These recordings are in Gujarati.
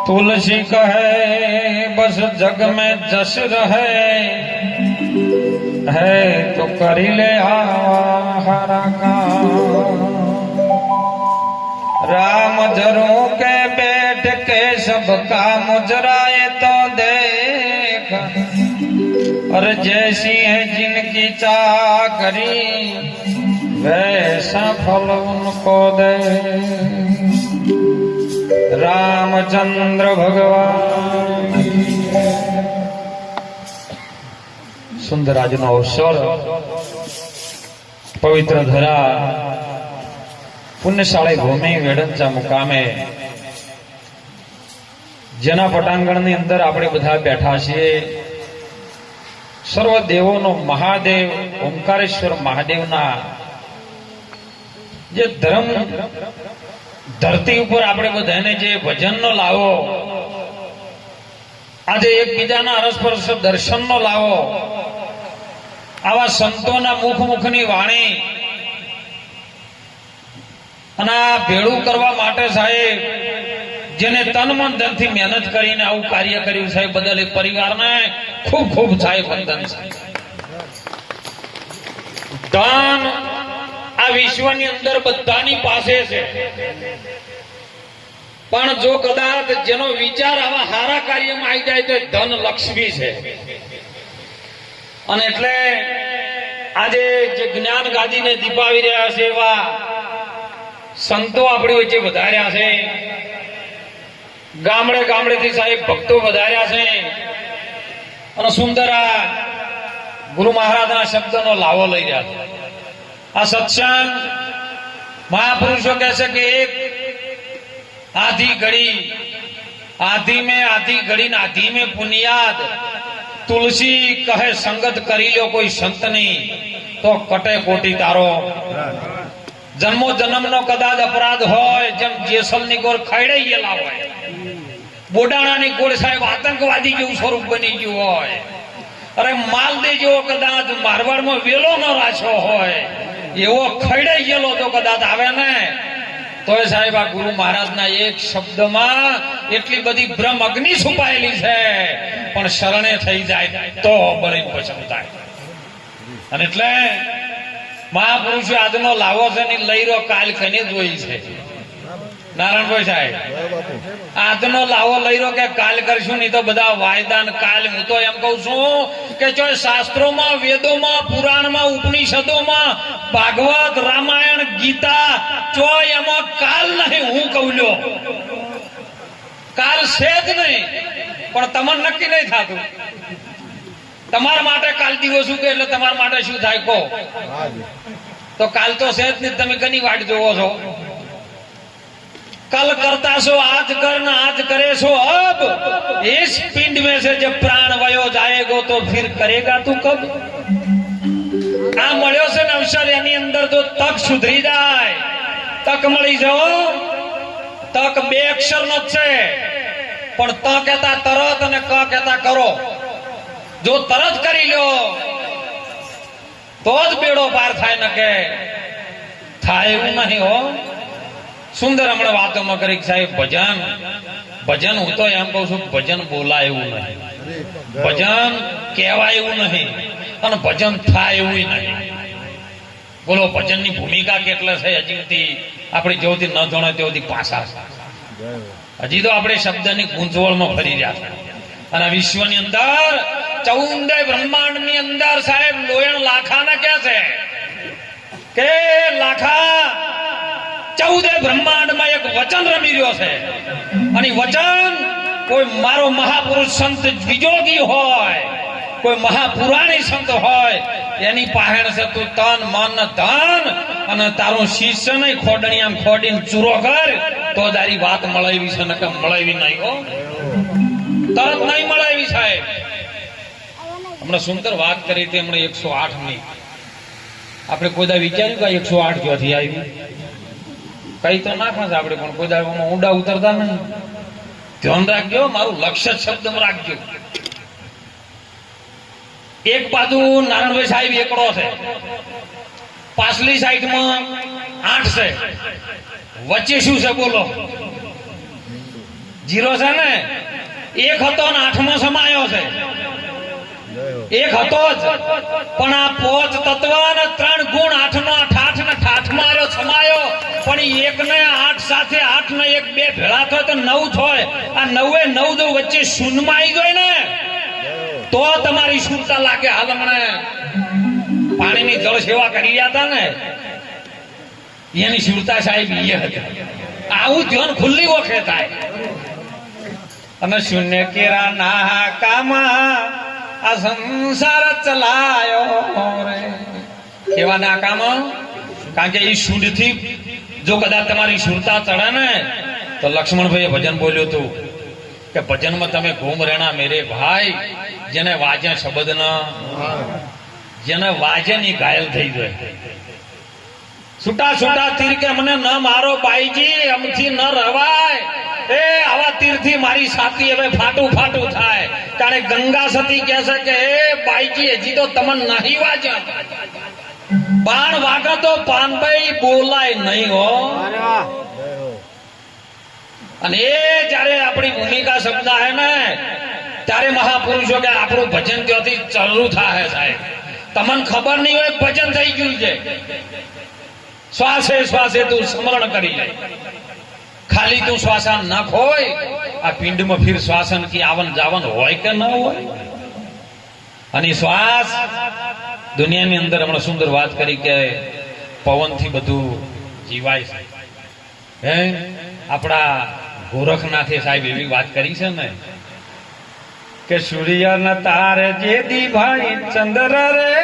तुलसी कहे बस जग में जस रहे है तो करी ले हरा का राम जरू के बैठ के सबका मुजराए तो देख और जैसी है जिनकी चाकरी वैसा फल उनको दे रामचंद्र भगवान। सुंदर आज नो अवसर पवित्र धरा पुण्यशाળી ભૂમિ વેડંચા મુકામે જેના પટાંગણની અંદર આપણે બધા બેઠા છીએ સર્વ દેવોનો મહાદેવ ઓમકારેશ્વર મહાદેવના જે ધર્મ ધરતી ઉપર આપણે બધાને જે ભજનનો લાવો આજે એકબીજાના અરસપરસ દર્શનનો લાવો આવા સંતોના મુખની વાણી અને આ ભેળું કરવા માટે સાહેબ જેને તન મન ધનથી મહેનત કરીને આવું કાર્ય કર્યું સાહેબ બદલ એ પરિવારને ખૂબ ખૂબ સાહેબ વંદન છે। ધન આ વિશ્વની અંદર બધાની પાસે છે પણ જો કદાચ જેનો વિચાર આવા સારા કાર્યમાં આવી જાય તો ધન લક્ષ્મી છે। અને એટલે આજે જે જ્ઞાન ગાદીને દીપાવી રહ્યા છે એવા સંતો આપણી વચ્ચે વધાર્યા છે ગામડે ગામડેથી સાહેબ ભક્તો વધાર્યા છે અને સુંદર આ ગુરુ મહારાજના શબ્દનો લાવો લઈ રહ્યા છે। આ સત્સંગ મહાપુરુષો કહે છે કે એક आधी घड़ी आधी घड़ी ना आधी में पुनियाद तुलसी कहे संगत करी लो कोई संत नहीं तो कटे कोटी तारो जन्मो जन्म नो कदाच अपराध होय जम जेसलनी गोर खैड़े गेला होय बोडाणानी गोर साहेब आतंकवादी जेवुं स्वरूप बनी गयुं होय अरे मालदे जेवो कदाच मारवाड़मां वेलो न राख्यो होय एवो खैड़े गेलो तो कदाच आवे ने तो साहेब आ गुरु महाराज ना एक शब्द में एटली बधी ब्रह्म अग्नि छुपायेली है पण शरणे थई जाए तो बळी पसंद थाय अने एटले महापुरुष आजनो लावो छे ने लईरो काल कने जोई छे नारायण भाई साहेब आजनो लावो लईरो के काल करशुं नहीं तो बधा वायदान काल हूं तो एम कहूं छुं के जो शास्त्रों में वेदों में पुराण में उपनिषदों में भागवत रामायण गीता जो एमा काल नहीं हूं कहूं काल से ज नहीं पण तमन नक्की नहीं थातुं तमार माटे काल दिवस उगे એટલે તમાર માટે શું થાય કો તો કાલ તો છે જ નહીં તમે કની વાટ જોવો છો कल करता सो आज करना आज करे सो अब इस पिंड में से जब प्राण वयो जाएगो तो फिर करेगा तू कब आ मळ्यो से अवसर यानी अंदर तो तक सुधरी जाए तक मળી जाओ तक बे अक्षर नो छे पण त कहता तरत અને क कहता करो जो तरत करी लो तो ज बेड़ो पार थाय न के थाय એવું नहीं हो सुंदर हमने बातों में करी साहेब भजन भजन हूं तो एम कहूं छुं भजन बोला एवं नहीं भजन कहेवाय एवं नहीं अने भजन थाय एवं नहीं बोलो भजन की भूमिका केटला छे हजी आपणे जेवती न जाणे तेवती पासा हजी तो आपणे शब्दनी गूंचवण में फरी रह्या छे अने विश्वनी अंदर 14 ब्रह्मांड नी अंदर साहेब लोयण लाखा ने क्या छे के लाखा 14 ब्रह्मांड में एक वचन रमी रह्यो छे अने वचन कोई मारो महापुरुष संत विजोगी होय कोई महापुराणी संत होय एनी पाहेण से तू तन मन धन अने तारो शिष्य नहीं खोडणियाम खोडीने चूरो कर तो तारी बात मळावी छे नके मळावी नहीं हो तरत नहीं मळावी साहेब हमने सुंदर बात करी थी हमने 108 ની આપણે કોઈ દા વિચાર્યું કે 108 ક્યાંથી આવી कई तो नाखा आपणे पण कोई दाड़ो ऊंडा उतरता नहीं ध्यान राखजो मारू लक्ष्य शब्द में राखजो एक बाजू नारायण भाई साहेब एकड़ो है पाछली साइड में 8 છે વચ્ચે શું છે બોલો જીરો છે ને એક હતો ને 8માં સમાયો છે. એક હતો જ પણ આ 5 તત્વ અને 3 ગુણ 8 નો 8 ને 8 માં રહ્યો સમાયો. પણ 1 ને 8 સાથે 8 ને 1 2 ભેળા થાય તો 9 થાય. આ 9 એ 9 જો વચ્ચે શૂન્યમાં આવી ગયો ને તો તમારી સુરતા લાગે. હાલ હમણાં પાણીની જળ સેવા કરી રહ્યા હતા ને એની સુરતા સાહેબ એ હતી. આવું ધ્યાન ખુલ્લી વખે થાય. અને શૂન્ય કેરા ના કામા આ સંસાર ચલાયો રે. કેવા ના કામ? કારણ કે એ શુદ્ધ થી જો કદાચ તમારી સુરતા ચડે ને તો લક્ષ્મણભાઈએ ભજન બોલ્યું હતું કે ભજનમાં તમે ઘૂમ રેણા મેરે ભાઈ. જેને વાજે શબ્દ ના, જેને વાજે ની ઘાયલ થઈ જાય. છૂટા છૂટા તીર કે મને ન મારો બાઈજી, અમથી ન રવાય. એ આવા તીરથી મારી છાતી હવે ફાટું ફાટું થાય. ત્યારે ગંગા સતી કહે છે કે એ બાઈજી હજી તો તમને નહીં વાજે. બાણ વાગે તો પાનભાઈ બોલાય નહીં હો. અને એ જયારે આપણી ભૂમિકા શબ્દ હે ને ત્યારે મહાપુરુષો કે આપણું ભજન ત્યાંથી ચાલુ થાય સાહેબ. તમને ખબર નહીં હોય ભજન થઈ ગયું છે. શ્વાસે શ્વાસે તું સ્મરણ કરી લે. ખાલી તું શ્વાસન ન ખોય. આ પિંડમાં ફિર શ્વાસન કી આવન જાવન હોય કે ન હોય. અને શ્વાસ દુનિયાની અંદર હમણાં સુંદર વાત કરી કે પવનથી બધું જીવાય છે. હે આપણા ગોરખનાથે સાહેબ એવી વાત કરી છે ને કે સૂર્ય ન તારે જેદી ભાઈ ચંદ્ર રે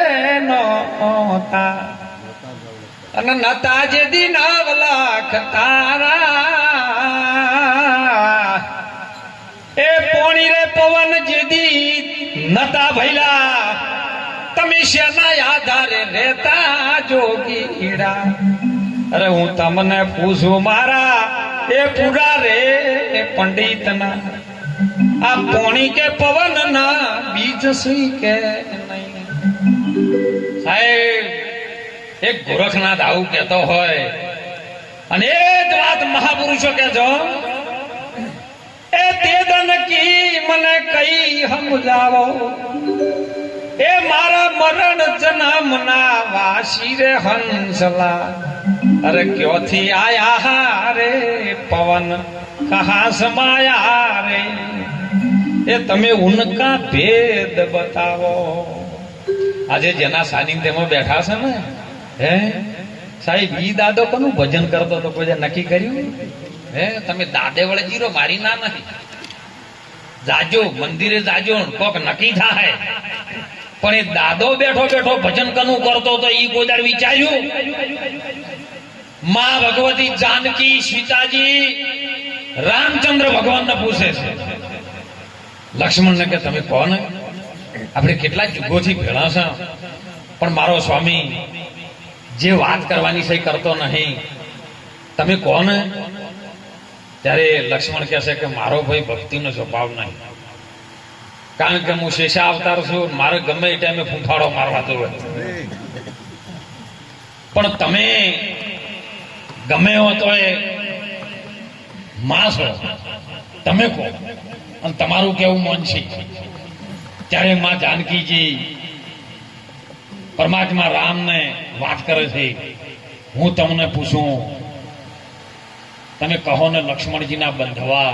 નોતા અને નતા જેદી 9 લાખ તારા. એ પોણી રે પવન જેદી નતા ભૈલા તમે શેના આધારે રહેતા જોગીડા. અરે હું તમને પૂછું મારા એ પૂરા રે પંડિતના આ પોણી કે પવન ના બીજ સી કે નહીં. સાહેબ એક ગોરખનાથ આવું કહેતો હોય અને એ જ વાત મહાપુરુષો કે જો એ તેદન કી મને કઈ સમજાવો. એ મારા મરણ જન્મના વાસી રે હંસલા. અરે ક્યોથી આયા રે પવન કહા સમાયા રે. એ તમે ઉનકા ભેદ બતાવો. આજે જેના સાનિધ્યમાં બેઠા છે ને હે સાહેબ ઈ દાદો કોનું ભજન કરતો તો કોઈ નક્કી કર્યું? હે તમે દાદે વળે જીરો મારી ના નહીં. જાજો મંદિરે જાજો કોક નક્કી થાય. પણ એ દાદો બેઠો બેઠો ભજન કનું કરતો તો ઈ ગોદાર વિચાર્યું? માં ભગવતી જાનકી સીતાજી રામચંદ્ર ભગવાનને પૂછે છે. લક્ષ્મણને કે તમે કોણ? આપણે કેટલા યુગોથી ભેળા છે પણ મારો સ્વામી જે વાત કરવાની છે કરતો નહીં. તમે કોણ? ત્યારે લક્ષ્મણ કહે છે કે મારો ભાઈ ભક્તિનો સ્વભાવ નહીં. કારણ કે હું શેષા અવતાર છું. મારે ગમે એ ટાઈમે ફૂંફાડો મારવાતો હોય. પણ તમે ગમે હો તો એ માણસ હો. તમે કહો અને તમારું કેવું મન છે. ત્યારે માં જાનકીજી પરમાત્મા રામને વાત કરે છે. હું તમને પૂછું તમે કહો ને લક્ષ્મણજીના બંધવા.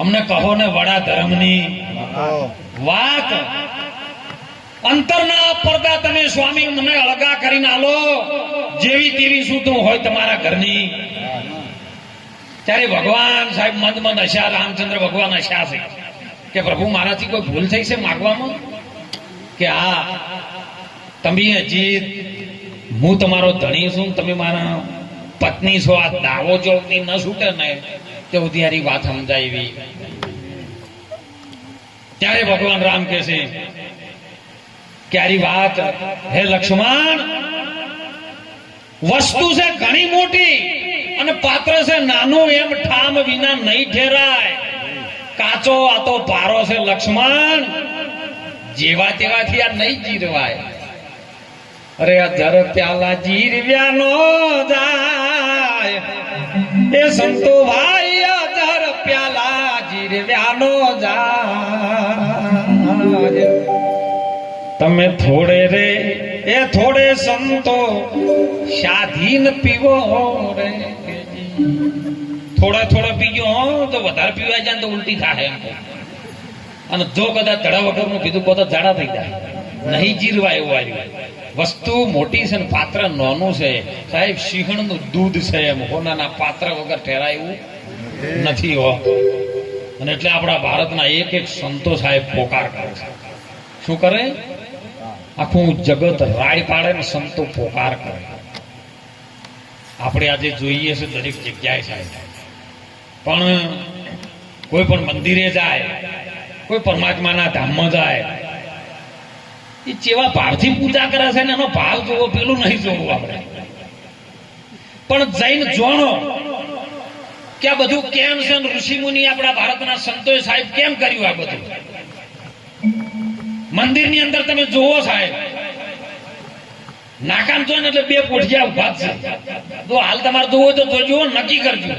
અમને કહો ને વડા ધર્મની વાત. અંતરના પડદા તમે સ્વામી મને અળગા કરીને આલો. જેવી તેવી શું તું હોય તમારા ઘરની. ત્યારે ભગવાન સાહેબ મંદ મંદ હસ્યા. રામચંદ્ર ભગવાન હસ્યા છે કે પ્રભુ મારાથી કોઈ ભૂલ થઈ છે માગવામાં? કે હા તમે હજી હું તમારો ધણી છું, તમે મારા પત્ની છો. આ દાવો જો ન છૂટે ને તે ઉધિયારી વાત સમજાય એવી. ત્યારે ભગવાન રામ કહે છે ક્યારી વાત હે લક્ષ્મણ વસ્તુ છે ઘણી મોટી અને પાત્ર છે નાનું. એમ ઠામ વિના નહીં ઠેરાય. કાચો આ તો પારો છે લક્ષ્મણ. જેવા તેવાથી આ નહીં જીરવાય. અરે અધર પ્યાલા જીરવ્યા નો જાય એ સંતો ભાઈ દાડો જાય તમે થોડે રે એ થોડે સંતો શાધીન પીવો રે થોડા થોડા પીજો તો વધારે પીવા જાય તો ઉલટી થાય એમ અને જો કદાચ ધડા વગરનું પીધું તો ઝાડા થઈ જાય નહીં જીરવા એવું આવ્યું વસ્તુ મોટી છે ને પાત્ર નાનું છે સાહેબ સિંહણનું દૂધ છે એમ કોનાના પાત્ર વગર ઠેરાય એવું નથી હો અને એટલે આપણા ભારતના એક એક સંતો સાહેબ પોકાર કરે છે શું કરે આખું જગત રાડ પાડે ને સંતો પોકાર કરે આપણે આજે જોઈએ છે દરેક જગ્યાએ સાહેબ પણ કોઈ પણ મંદિરે જાય કોઈ પરમાત્માના ધામમાં જાય એ જેવા ભાવથી પૂજા કરે છે ને એનો ભાવ જોવો પેલું નહીં જોવું આપણે પણ જૈન જોણો કે આ બધું કેમ છે ઋષિ મુનિ આપણા ભારતના સંતોએ સાહેબ કેમ કર્યું આ બધું મંદિરની અંદર તમે જોવો સાહેબ નાકામ છો ને એટલે બે પોઠિયા ઉભા છે તો હાલ તમારે જોવો તો જોજો નક્કી કરજો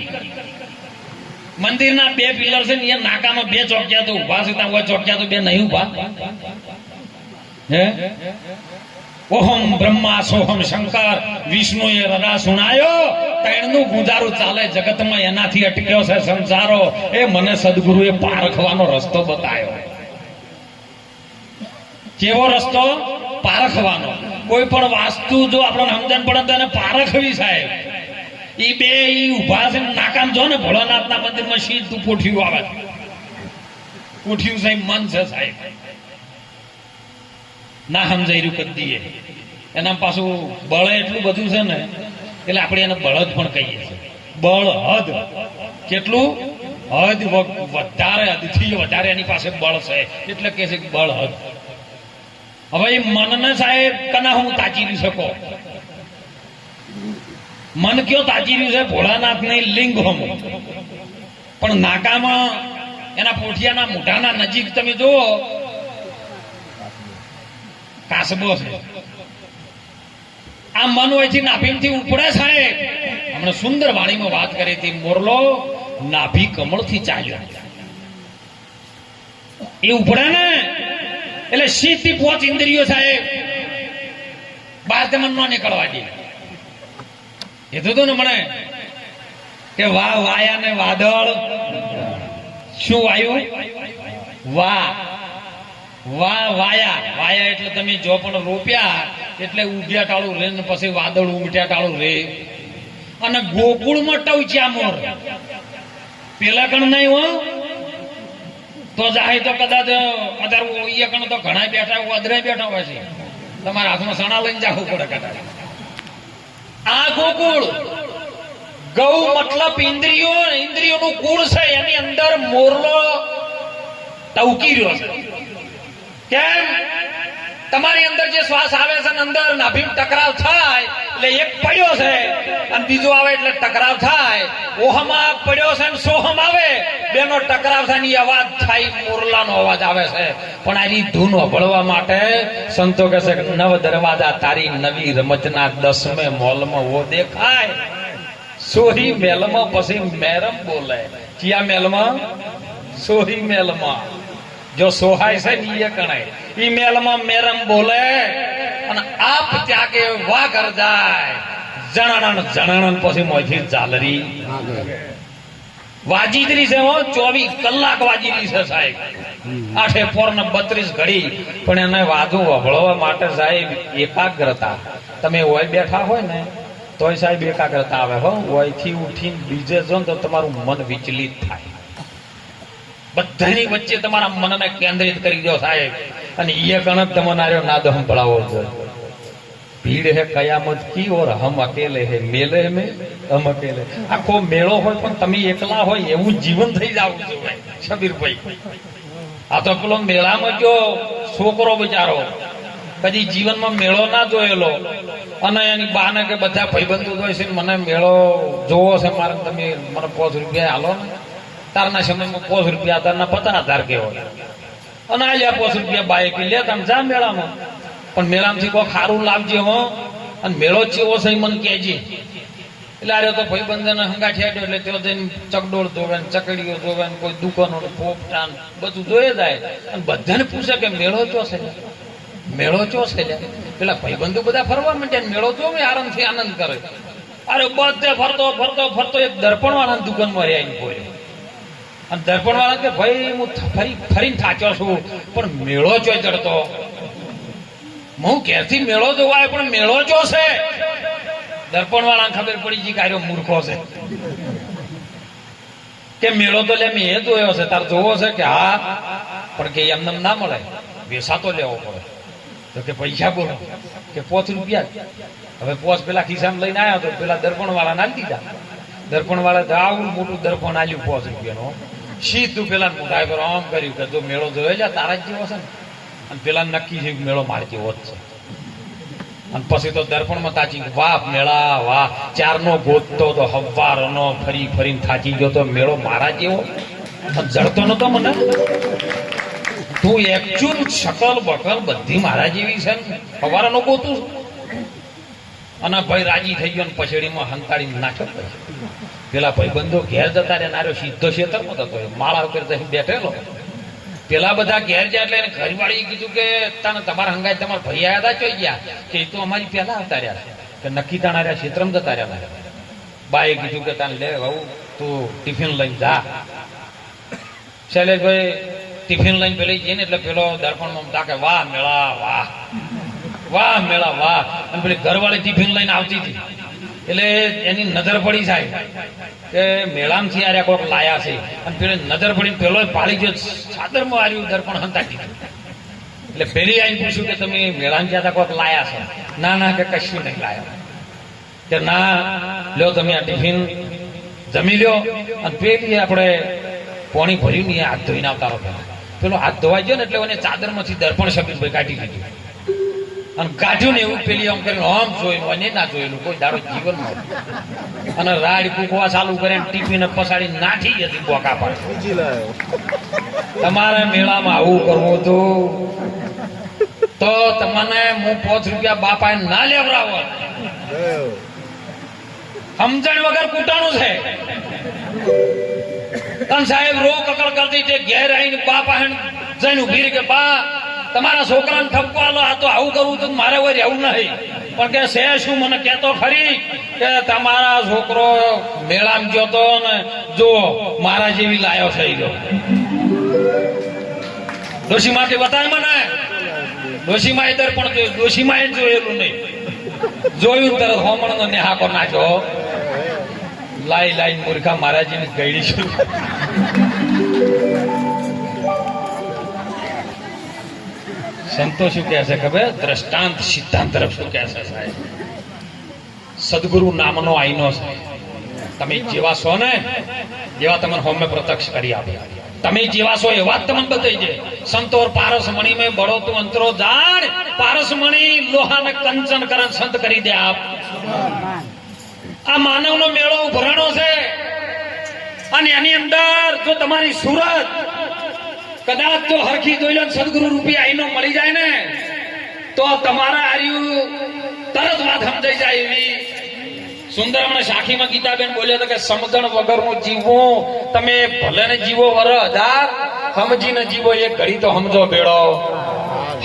મંદિરના બે પિલર છે ને એ નાકામાં બે ચોકિયા તો ઉભા છે ત્યાં ચોકિયા તો બે નહીં ઉભા હે ઓહમ બ્રહ્મા સોહમ શંકર વિષ્ણુએ રડા સુણાયો ત્રણનું ગુજારું ચાલે જગતમાં એનાથી અટક્યો છે સંસારો એ મને સદગુરુએ પારખવાનો રસ્તો બતાવ્યો કેવો રસ્તો પારખવાનો કોઈ પણ વાસ્તુ જો આપણને સમજણ પડે તો એને પારખવી સાહેબ ઈ બે ઈ ઉભા છે નાકામ જો ને ભોળાનાથના મંદિરમાં સીધું પોઠિયું આવે પોઠિયું સાહેબ મન છે સાહેબ ના સમજાઈ રહ્યું કદીએ એના પાછું બળ એટલું બધું છે ને એટલે આપણે એને બળદ પણ કહીએ છીએ બળ હદ કેટલું હદ વધારે હદથી વધારે એની પાસે બળ છે એટલે કે છે બળ હદ હવે એ મનને સાહેબ કના હું તાચી રહ્યું શકો મન કયો તાચી રહ્યું છે ભોળાનાથ ને લિંગ હમ પણ નાકામાં એના પોઠિયાના મોઢાના નજીક તમે જુઓ કાસબો છે આ મન હોયથી નાભીમથી ઉપડે સાહેબ હમણાં સુંદર વાણીમાં વાત કરી હતી મોરલો નાભી કમળથી ચાલ્યો એ ઉપડે ને એટલે સીધી પોચ ઇન્દ્રિયો સાહેબ બહાર મન નો નીકળવા દે એ તો ને મને કે વાહ વાયા ને વાદળ શું વાયું વાહ વાહ વાયા વાયા એટલે તમે જો પણ રોપ્યા એટલે ઉગ્યા ટાળું રે ને પછી વાદળ ઉમટ્યા ટાળું રે અને ગોકુળમાં ટવચ્યા મોર પેલા કણ નહીં હો તો જાય તો કદાચ અત્યારે કણ તો ઘણા બેઠા અદરાય બેઠા હોય છે તમારા હાથમાં સણા લઈને જવું પડે કદાચ આ ગોકુળ ગૌ મતલબ ઇન્દ્રિયોનું કુળ છે એની અંદર મોરલો ટવકી રહ્યો છે કેમ તમારી અંદર જે શ્વાસ આવે છે અંદર નાભી ટકરાવ થાય એટલે એક પડ્યો છે અને બીજો આવે એટલે ટકરાવ થાય ઓહમાં પડ્યો છે અને સોહમ આવે બેનો ટકરાવ થાય ની અવાજ થાય મોરલાનો અવાજ આવે છે પણ આની ધૂન વળવા માટે સંતો કહે છે નવ દરવાજા તારી નવી રમતના 10મે મોલમાં વો દેખાય સોહી મેલમાં પછી મેરમ બોલે કિયા મેલમાં સોહી મેલમાં જો સોહાય છે ને એ કણાય ઈ મેલમાં મેરમ બોલે અને આપ ત્યાગે વાગર જાય જણાણન પછી મોથી ઝાલરી વાજીદરી છે હો 24 કલાક વાજીદરી છે સાહેબ 8 પોર ને 32 ઘડી પણ એને વાજુ વભળવા માટે સાહેબ એકાગ્રતા તમે ઓય બેઠા હોય ને તોય સાહેબ એકાગ્રતા આવે હો ઓયથી ઉઠીને બીજે જો તો તમારું મન વિચલિત થાય બધાની વચ્ચે તમારા મનને કેન્દ્રિત કરી દો સાહેબ અને એ કણક તમને નાદ સંભળાવો જોઈએ ભીડ હે કયામત કી ઓર હમ અકેલે હે મેલે में हम अकेले આખો મેળો હોય પણ તમે એકલા હોય એવું જીવન થઈ જાવ જોઈએ શબીરભાઈ આ તો પેલો મેળામાં જો છોકરો બિચારો કદી જીવનમાં મેળો ના જોયેલો અને એની બાને કે બધા ભાઈબંધો જોઈ છે મને મેળો જોવો છે મારે તમે મને 5 રૂપિયા હાલો ને તારના સમયમાં 5 રૂપિયા તારના 50,000 કેવો અને આલ્યા 5 રૂપિયા બાઈક લે તમે જા મેળામાં પણ મેળામાંથી કોઈ ખારું લાવજે હો અને મેળો ચેવો છે મને કહેજે એટલે આર્યો તો ભાઈબંધને હંગાઠી આડ્યો એટલે તેઓ જઈને ચકડોળ ધોવે ને ચકડીઓ ધોવે ને કોઈ દુકાનો પોપટા બધું ધોયે જાય અને બધાને પૂછે કે મેળો ચો છે, મેળો ચો છે. પેલા ભાઈબંધો બધા ફરવા માંડ્યા, મેળો જોવે આરામથી આનંદ કરે. અરે બધે ફરતો ફરતો ફરતો એક દર્પણ વાળાની દુકાનમાં રહ્યા બોલ્યો. અને દર્પણ વાળા કે ભાઈ હું ફરીને થાચ્યો છું પણ મેળો ચોય ચડતો. હું ઘેરથી મેળો જોવાય પણ મેળો ચો છે. દર્પણ વાળાને ખબર પડી ગઈ કે આર્યો મૂર્ખો છે કે મેળો તો લે મેં એ જોયો છે, તાર જોવો છે કે હા, પણ કે એમને ના મળે, વેસાતો લેવો પડે. તો કે પૈસા બોલો કે 5 રૂપિયા. હવે 5 પેલા ખિસ્સામાં લઈને આવ્યા તો પેલા દર્પણ વાળા નાખી દીધા. દર્પણ વાળા તો આવું મોટું દર્પણ આલ્યું 5 રૂપિયાનું. સીધું પેલા મોઢા પર આમ કર્યું કે જો મેળો જોયો લે તારા જ જેવો છે ને. અને પેલા નક્કી છે મેળો મારે જેવો જ છે. અને પછી તો દર્પણમાં તાચી વાહ મેળા વાહ, ચારનો ગોતતો તો હવારનો ફરી ફરીને થાચી ગયો તો મેળો મારા જેવો જડતો નતો મને. તું એકચુલ શકલ બકલ બધી મારા જેવી છે ને હવારનો ગોતું. અને ભાઈ રાજી થઈ ગયો ને પછેડીમાં હંતાડી નાખ્યો. પેલા ભાઈબંધો ઘેર જતા રહ્યા, નાર્યો સીધો ખેતરમાં હતો, માળા ઉપર બેઠેલો. પેલા બધા ઘેર જાય એટલે એને ઘરવાળી કીધું કે તને તમારા હંગાઈ તમારા ભાઈ આવ્યા હતા ચોઈ ગયા કે એ તો અમારી પેલા આવતા રહ્યા કે નક્કી તાણા રહ્યા ક્ષેત્રમાં જતા રહ્યા. બાએ કીધું કે તને લે ભાऊ તું ટિફિન લઈને જા. શૈલેષભાઈ ટિફિન લઈને પેલી જઈને એટલે પેલો દર્પણમાં તાકે વાહ મેળા વાહ, વાહ મેળા વાહ. અને પેલી ઘરવાળી ટિફિન લઈને આવતી હતી એટલે એની નજર પડી જાય કે મેળામાંથી આર્યા કોઈક લાયા છે. અને પેલી નજર પડી પેલો પાડી ગયો ચાદરમાં આવ્યું દર્પણ હંતાડી દીધું. એટલે પેલી આવીને પૂછ્યું કે તમે મેળામાં જ્યાં કોઈક લાયા છે? ના ના કે કશું નહીં લાયા. કે ના લ્યો તમે આ ટિફિન જમી લ્યો. અને પેલી આપણે પાણી ભર્યું ને હાથ ધોઈને આવતા પેલો હાથ ધોવાઈ ગયો ને એટલે એને ચાદરમાંથી દર્પણ શબીરભાઈ કાઢી દીધું. અને કાઢ્યું ને એવું પેલી આમ કરીને આમ જોયું અને ના જોયેલું કોઈ દાડો જીવનમાં. અને રાડ કૂકવા ચાલુ કરે ટિફિન પસાડી નાખી હતી બોકા પર. તમારે મેળામાં આવું કરવું હતું તો તમને હું 5 રૂપિયા બાપા ના લેવડાવો. સમજણ વગર કૂટાણું છે. તન સાહેબ રો કકડ કરતી છે ઘેર આવીને બાપા જઈને ઉભી કે બા તમારા છોકરાને ઠપકો આલો, આ તો આવું કરવું તો મારે હોય રહેવું નહીં. પણ કે છે શું મને કહેતો ખરી કે તમારા છોકરો મેળામાં ગયો તો ને જો મારા જેવી લાયો થઈ ગયો. ડોશીમાં કે બતાય મને. ડોશીમાં એ દર્પણ જોયું, ડોશીમાં એ જોયેલું નહીં. જોયું તરત હોમણનો નેહાકો નાખ્યો. લાઈ લાઈ મૂર્ખા મારા જેવી ગયડી છું. સંતો શું કહે છે ખબર? દ્રષ્ટાંત સિદ્ધાંત તરફ શું કહે છે સાહેબ? સદગુરુ નામનો આઈનો છે. તમે જેવા છો ને જેવા તમને હોમે પ્રત્યક્ષ કરી આપે. તમે જેવા છો એવા જ તમને બતાવી દે. સંતોર પારસ મણી મેં બળો તું અંતરો જાણ, પારસ મણી લોહાને કંચન કરણ સંત કરી દે આપ. આ માનવનો મેળો ભરાણો છે અને એની અંદર જો તમારી સુરત કદાચ તો હરખી દોયલો સદગુરુ રૂપી આઈનો મળી જાય ને તો તમારા આર્યું તરત વાત સમજાઈ જાય. એવી સુંદર હમણાં સાખીમાં ગીતાબેન બોલ્યા હતા કે સમજણ વગરનું જીવવું, તમે ભલે ને જીવો વર 1000, સમજીને જીવો એક ઘડી તો સમજો બેડો.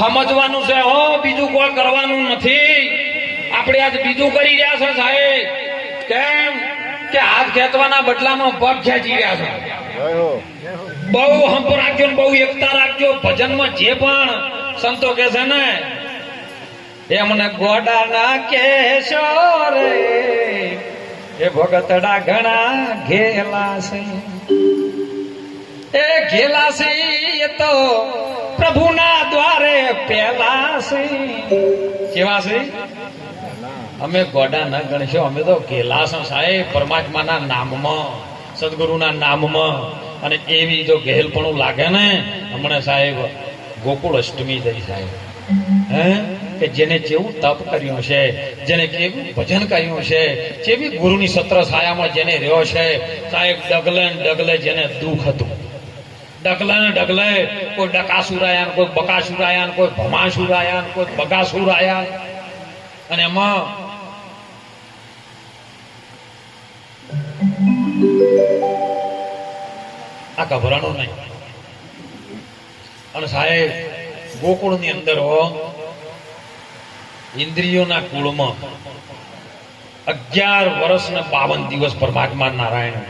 સમજવાનું છે હો, બીજું કોઈ કરવાનું નથી. આપણે આજ બીજું કરી રહ્યા છે સાહેબ. કેમ કે હાથ ખેંચવાના બદલામાં પગ ખેંચી રહ્યા છે. બહુ હંપ રાખજો ને બહુ એકતા રાખજો. ભજનમાં જે પણ સંતો કે છે ને એમને ગોડાના કેશો રે એ ભગતડા ઘણા ઘેલા છે. એ ઘેલા છે એ તો પ્રભુના દ્વારે પેલા છે. કેવા છે? અમે ગોડા ન ગણશો, અમે તો ઘેલા છે સાહેબ પરમાત્માના નામમાં, સદગુરુના નામમાં. અને એવી જો ગહેલપણું લાગે ને હમણાં સાહેબ ગોકુળ અષ્ટમી થઈ સાહેબ. હે કે જેને જેવું તપ કર્યું છે, જેને કેવું ભજન કર્યું છે, જેવી ગુરુની સત્ર છાયામાં જેને રહ્યો છે સાહેબ, ડગલે ને ડગલે જેને દુઃખ હતું, ડગલે ને ડગલે કોઈ ડકાસુર આયા, કોઈ બકાસુર આયા, કોઈ ભમાસુર આયા, કોઈ બગાસુર આયા. અને એમાં ગભરાણું નહીં. અને સાહેબ ગોકુળની અંદર ઇન્દ્રિયોના કુળમાં 11 વર્ષ ને 52 દિવસ પરમાત્મા નારાયણ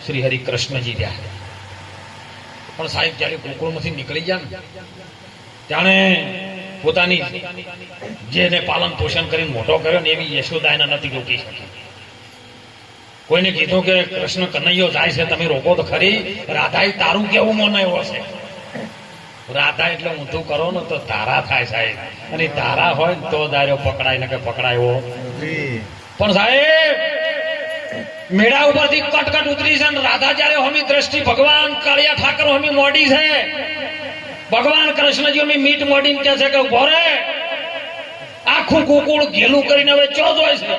શ્રી હરિ કૃષ્ણજી રહ્યા. પણ સાહેબ જયારે ગોકુળમાંથી નીકળી ગયા ને ત્યારે પોતાની જેને પાલન પોષણ કરીને મોટો કર્યો ને એવી યશોદાયને નથી રોકી શકી. કોઈને કીધું કે કૃષ્ણ કનૈયો જાય છે, તમે રોકો તો ખરી. રાધાએ તારું કેવું મનાયો હશે. રાધા એટલે ઊંધું કરો ને તો તારા થાય સાહેબ, અને તારા હોય તો દાર્યો પકડાય ને કે પકડાયો. પણ સાહેબ મેળા ઉપરથી કટકટ ઉતરી છે, રાધા જયારે હોમી દ્રષ્ટિ ભગવાન કાળિયા ઠાકર હોમી મોડી છે. ભગવાન કૃષ્ણજી હોમી મીટ મોડીને કહે છે કે ઉભો રે, આખું ગોકુળ ઘેલું કરીને હવે ચો જોય છે.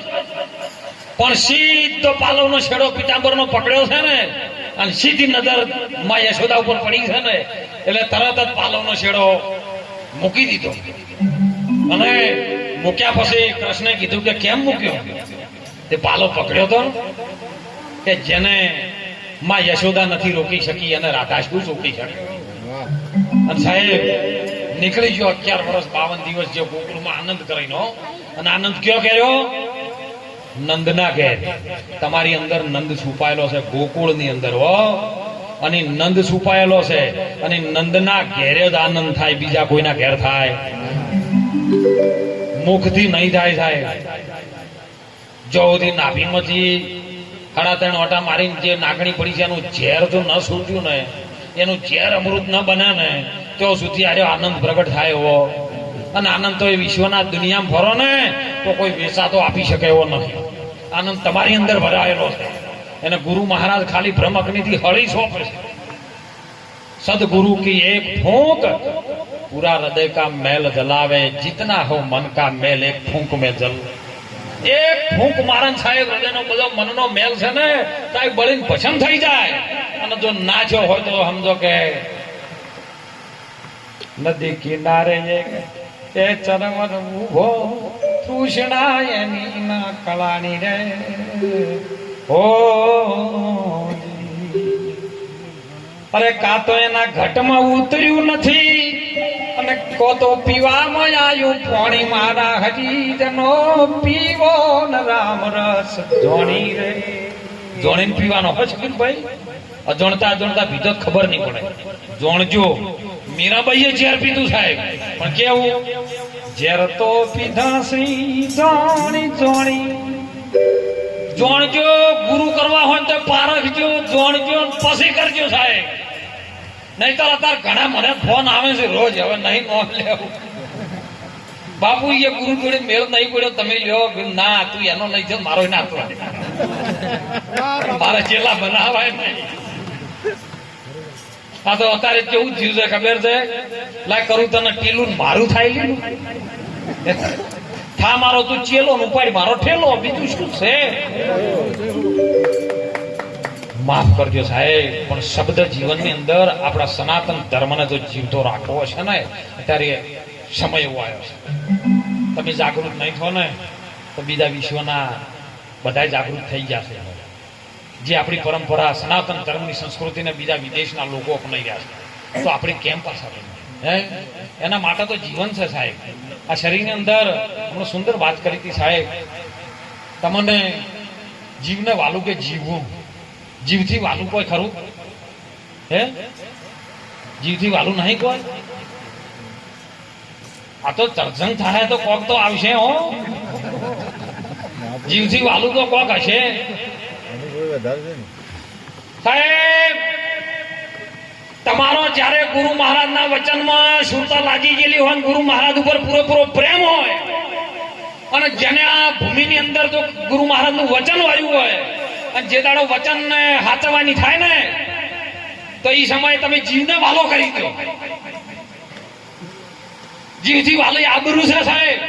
પણ સીધો પાલવનો છેડો પીતાંબરનો પકડ્યો છે ને, અને સીધી નજર માં યશોદા ઉપર પડી છે ને, એટલે તરત જ પાલવનો છેડો મૂકી દીધો. અને મૂક્યા પછી કૃષ્ણે કીધું કે કેમ મૂક્યો? તે પાલો પકડ્યો તો કે જેને માં યશોદા નથી રોકી શકી અને રાધા શું રોકી શકે. અને સાહેબ નીકળી ગયો 11 વર્ષ 52 દિવસ જે ગોકુળમાં આનંદ કરીને. અને આનંદ કયો કર્યો? નંદના ઘેર. તમારી અંદર નંદ છુપાયેલો છે ગોકુળની અંદર અને નંદ છુપાયેલો છે, અને નંદના ઘેરે જ આનંદ થાય, બીજા કોઈના ઘેર થાય મુખથી નહીં થાય. સાહેબ જોથી નાભીમાંથી 3.5 ઓટા મારીને જે નાગણી પડી છે એનું ઝેર જો ન છૂટ્યું ને, એનું ઝેર અમૃત ન બને ને, તો સુધી આર્યો આનંદ પ્રગટ થાય એવો. અને આનંદ તો એ વિશ્વના દુનિયામાં ફરો ને તો કોઈ વેચાતો આપી શકે એવો નથી. આનંદ તમારી અંદર ભરાયેલો છે. એને ગુરુ મહારાજ ખાલી બ્રહ્મગ્નિથી હળી સોંપે છે. સદગુરુ કી એક ફૂંક પૂરા હૃદય કા મેલ જલાવે, જીતના હો મન કા મેલ એક ફૂંક મેં જલ. એક ફૂંક મારણ સાહેબ હૃદયનો બધો મનનો મેલ છે ને સાહેબ બળીને ભસ્મ થઈ જાય. અને જો નાચ્યો હોય તો સમજો કે નદી કિનારે એ ચરવર ઉભો તૃષ્ણા એની ના કળાની રે હો. અરે કા તો એના ઘટમાં ઉતર્યું નથી, અને કો તો પીવામાં આવ્યું પાણી મારા હરિજનો પીવો ને રામ રસ જોણી રે. જોણીને પીવાનો હોય ભાઈ. અજણતા અજણતા પીધો ખબર નહીં પડે. જોણજો મીરાબાઈએ ઝેર પીધું સાહેબ, પણ કેવું ઝેર તો પીધા સી જોણી જોણી. જોણજો ગુરુ કરવા હોય તો પારખજો, જોણજો પછી કરજો સાહેબ. નહીં તો અત્યારે ઘણા મને ફોન આવે છે રોજ, હવે નહીં નોંધ લેવું. બાપુ એ ગુરુ જોડે મેળ નહીં પડ્યો, તમે લ્યો. ના તું એનો નહીં છે, મારો ના મારે ચેલા બનાવાય નહીં. આ તો અત્યારે કેવું થયું છે ખબર છે? લાય કરું તને ટીલું મારું થાય લીલું. થા મારો તું ચેલો ઉપાડી મારો ઠેલો, બીજું શું છે? માફ કરજો સાહેબ, પણ શબ્દ જીવનની અંદર આપણા સનાતન ધર્મને જો જીવતો રાખવો છે ને, અત્યારે સમય એવો આવ્યો છે. તમે જાગૃત નહીં થો ને તો બીજા વિશ્વના બધા જાગૃત થઈ જશે. જે આપણી પરંપરા સનાતન ધર્મની સંસ્કૃતિને બીજા વિદેશના લોકો અપનાવી રહ્યા છે, તો આપણે કેમ પાછા હે? એના માટે તો જીવન છે સાહેબ. આ શરીરની અંદર હમણાં સુંદર વાત કરી હતી સાહેબ. તમને જીવને વાલું કે જીવવું? જીવથી વાલું કોઈ ખરું? હે? જીવથી વાલું નહીં કોઈ? આ તો ચર્ચન થાય તો કોક તો આવશે હો. જીવથી વાલું તો કોક હશે સાહેબ. તમારો જયારે ગુરુ મહારાજના વચનમાં સુરતા લાગી ગયેલી હોય, ગુરુ મહારાજ ઉપર પૂરેપૂરો પ્રેમ હોય, અને જેને આ ભૂમિની અંદર જો ગુરુ મહારાજનું વચન વાળ્યું હોય, અને જે દાડો વચન ને હાચવાની થાય ને, તો એ સમયે તમે જીવને વાલો કરી દો. જીવથી વાલો આબરૂ છે સાહેબ.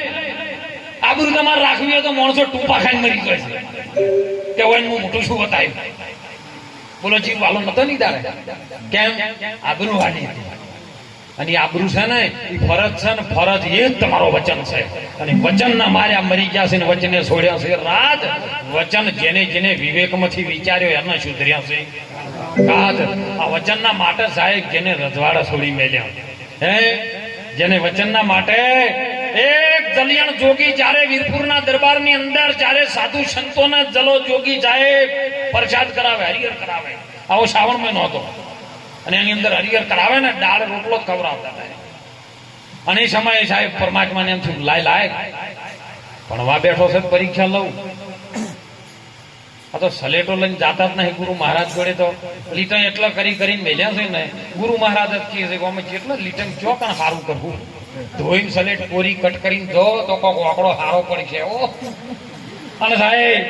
આબરૂ તમારે રાખવી હોય તો માણસો ટૂંપા ખાઈને મરી જાય છે કે હોય હું મોટું શું બતાવ્યું. બોલો જીવ વાલો નતો નહીં દાડે. કેમ? આબરૂ વાળી હતી. અને આબરૂ છે ને એ ફરજ છે ને, ફરજ એ જ તમારો વચન છે. અને વચન ના માર્યા મરી ગયા છે ને વચને છોડ્યા છે રાજ. વચન જેને જેને વિવેકમાંથી વિચાર્યો એને સુધર્યા છે. આ વચનના માટે સાહેબ જેને રજવાડા છોડી મેલ્યા, હે જેને વચનના માટે એક દલિયણ જોગી જ્યારે વીરપુરના દરબારની અંદર જ્યારે સાધુ સંતોને જલો જોગી સાહેબ પ્રસાદ કરાવે, હરિહર કરાવે. આવો શ્રાવણ મહિનો હતો અને એની અંદર હરિહર કરાવે ને દાળ રોટલો ખવડાવતા હતા. અને એ સમયે સાહેબ પરમાત્માને એમ થયું લાય ભણવા બેઠો છે પરીક્ષા લઉં. આ તો સલેટો લઈને જાતા જ નહીં ગુરુ મહારાજ જોડે, તો લીટણ એટલા કરીને મેલ્યા છે ને ગુરુ મહારાજ જ કહે છે કે અમે કેટલા લીટણ ચોકણ સારું કરવું, ધોઈને સલેટ કોરી કટ કરીને જો તો કોક વાકડો હારો પડશે. ઓ અને સાહેબ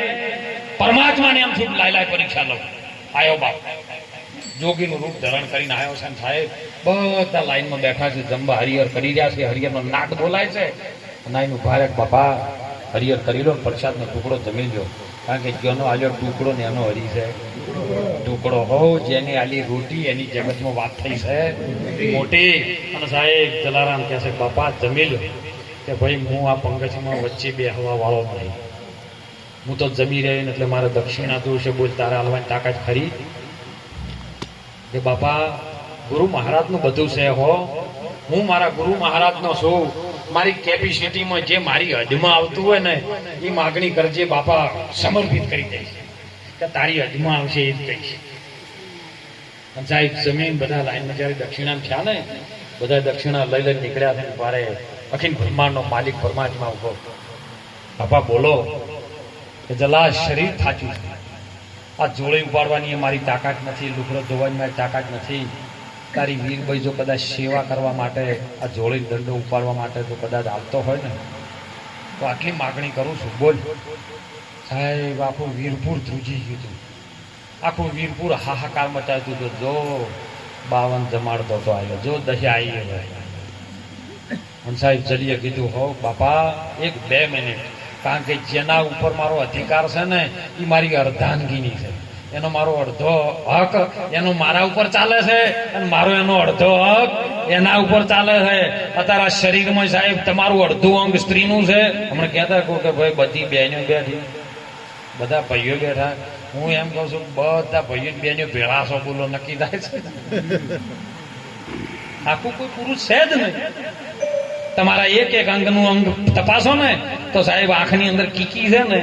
પરમાત્માને એમ થયું લાય પરીક્ષા લઉં. આવ્યો બાપ જોગીનું રૂપ ધારણ કરીને આવ્યો છે. સાહેબ બધા લાઈનમાં બેઠા છે, જમવા હરિહર કરી રહ્યા છે, હરિહરનો નાદ બોલાય છે. નાઈન ઉભા રહે, બાપા હરિહર કરી લો, પ્રસાદનો ટુકડો જમી લો. કારણ કે જેનો આલ્યો ટુકડો ને એનો હરી છે ટુકડો હો, જેની આલી રોટી એની જગતમાં વાત થઈ છે મોટી. અને સાહેબ જલારામ કહે છે બાપા જમી લો. કે ભાઈ હું આ પંકજમાં વચ્ચે બેસવા વાળો નહીં, હું તો જમી રહી એટલે મારે દક્ષિણા દૂર છે, બોલ તારે હાલવાની તાકાત ખરી? કે બાપા ગુરુ મહારાજનું બધું છે હો, હું મારા ગુરુ મહારાજનો છું, મારી કેપેસિટીમાં જે મારી હદમાં આવતું હોય ને એ માગણી કરજે બાપા, સમર્પિત કરી દઈશ. કે તારી હદમાં આવશે એ જ કહીશ. સાહેબ જમીન બધા લાઈનમાં જયારે દક્ષિણા થયા ને, બધા દક્ષિણા લઈ નીકળ્યા છે. મારે અખિલ બ્રહ્માંડનો માલિક પરમાત્મા ઉભો, બાપા બોલો કે જલા શરીર થાચ્યું છે, આ જોડે ઉપાડવાની મારી તાકાત નથી, લુગડો ધોવાની મારી તાકાત નથી. તારી વીરભાઈ જો કદાચ સેવા કરવા માટે આ જોડી દંડો ઉપાડવા માટે જો કદાચ આવતો હોય ને તો આટલી માગણી કરું છું. બોલ સાહેબ આખું વીરપુર ધ્રુજી ગયું હતું, આખું વીરપુર હાહાકાર મચાવતું હતું. જો 52 જમાડતો તો આવ્યો, જો દહી આવી ગયો. અને સાહેબ ચલીએ કીધું હો બાપા 1-2 મિનિટ, કારણ કે જેના ઉપર મારો અધિકાર છે ને એ મારી અર્ધાંગીની છે, એનો મારો અડધો હક એનો મારા ઉપર ચાલે છે અને મારો એનો અડધો હક એના ઉપર ચાલે છે. અત્યારે આ શરીરમાં સાહેબ તમારું અડધું અંગ સ્ત્રીનું છે. હમણાં કહેતા કહો કે ભાઈ બધી બહેનો બેઠી, બધા ભાઈઓ બેઠા, હું એમ કહું છું બધા ભાઈઓ બહેનો ભેળા છો બોલો નક્કી થાય છે. આખું કોઈ પુરુષ છે જ નહીં. તમારા એક અંગનું અંગ તપાસો ને તો સાહેબ આંખની અંદર કીકી છે ને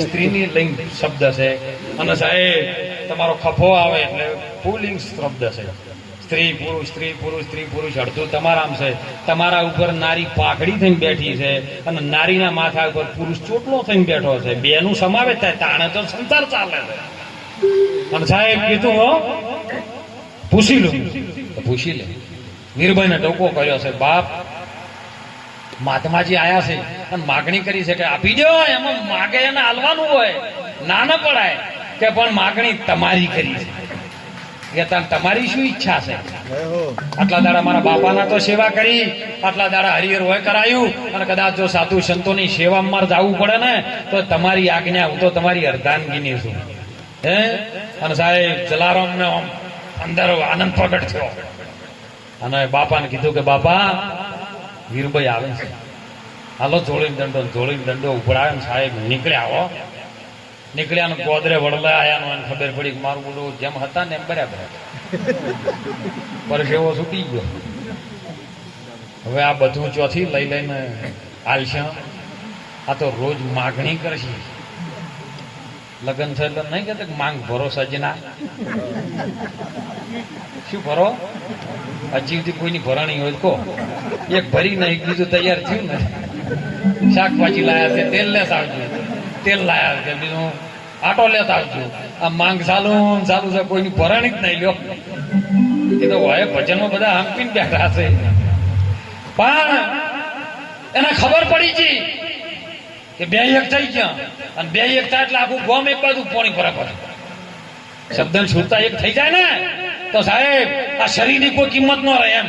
સ્ત્રીની લિંગ શબ્દ છે, અને સાહેબ તમારો ખફો આવે એટલે પુલ્લિંગ શબ્દ છે. સ્ત્રી પુરુષ સ્ત્રી પુરુષ સ્ત્રી પુરુષ અડધું તમારામ છે. તમારા ઉપર નારી પાઘડી થઈને બેઠી છે અને નારીના માથા ઉપર પુરુષ ચોટલો થઈને બેઠો છે. બેનું સમાવેશ થાય તાણે તો સંસાર ચાલે છે. અને સાહેબ કીધું હો પૂછી લો, પૂછી લે. વીરભાઈને ટોકો કર્યો છે, બાપ મહાત્માજી આયા છે અને માગણી કરી છે કે આપી દો. એમાં માગે એને હાલવાનું હોય, ના ન પડાય. કે પણ માગણી તમારી કરી છે, કે તમારી શું ઈચ્છા છે? આટલા દાડા મારા બાપાના તો સેવા કરી, આટલા દાડા હરિહર હોય કરાયું, અને કદાચ જો સાધુ સંતોની સેવામાં મારે જવું પડે ને તો તમારી આજ્ઞા, હું તો તમારી અર્ધાંગીની છું. હે અને સાહેબ જલારામને અંદર આનંદ પ્રગટ થયો અને બાપાને કીધું કે બાપા વીરભાઈ આવે છે, હાલો જોડીને દંડો ઉપડાવે. સાહેબ નીકળ્યા હો, નીકળ્યા ને ગોદરે વડલા આયા ને ખબર પડી કે મારું બધું જેમ હતા ને એમ બરાબર પરસેવો છૂટી ગયો. હવે આ બધું ચોથી લઈને હાલશે. આ તો રોજ માગણી કરશે. લગ્ન છે એટલે નહીં કહેતા માંગ ભરો સજના, શું ભરો? હજી સુધી કોઈની ભરાણી હોય કહો. એક ભરી નહીં, બીજું તૈયાર થયું ને, શાકભાજી લાયા છે તેલ લેતા આવજો, તેલ લાયા છે બીજું આટો લેતા આવજો. આ માંગ ચાલુ છે, કોઈની ભરાણી જ નહીં લ્યો. એ તો હોય ભજનમાં બધા હંપીને બેઠા છે, પણ એને ખબર પડી છે કે 2 એક થઈ ગયા, અને 2 એક થાય એટલે આખું ગોમ એક બાજુ પોણી બરાબર. શબ્દ છૂટતા એક થઈ જાય ને તો સાહેબ આ શરીરની કોઈ કિંમત ન રહે એમ.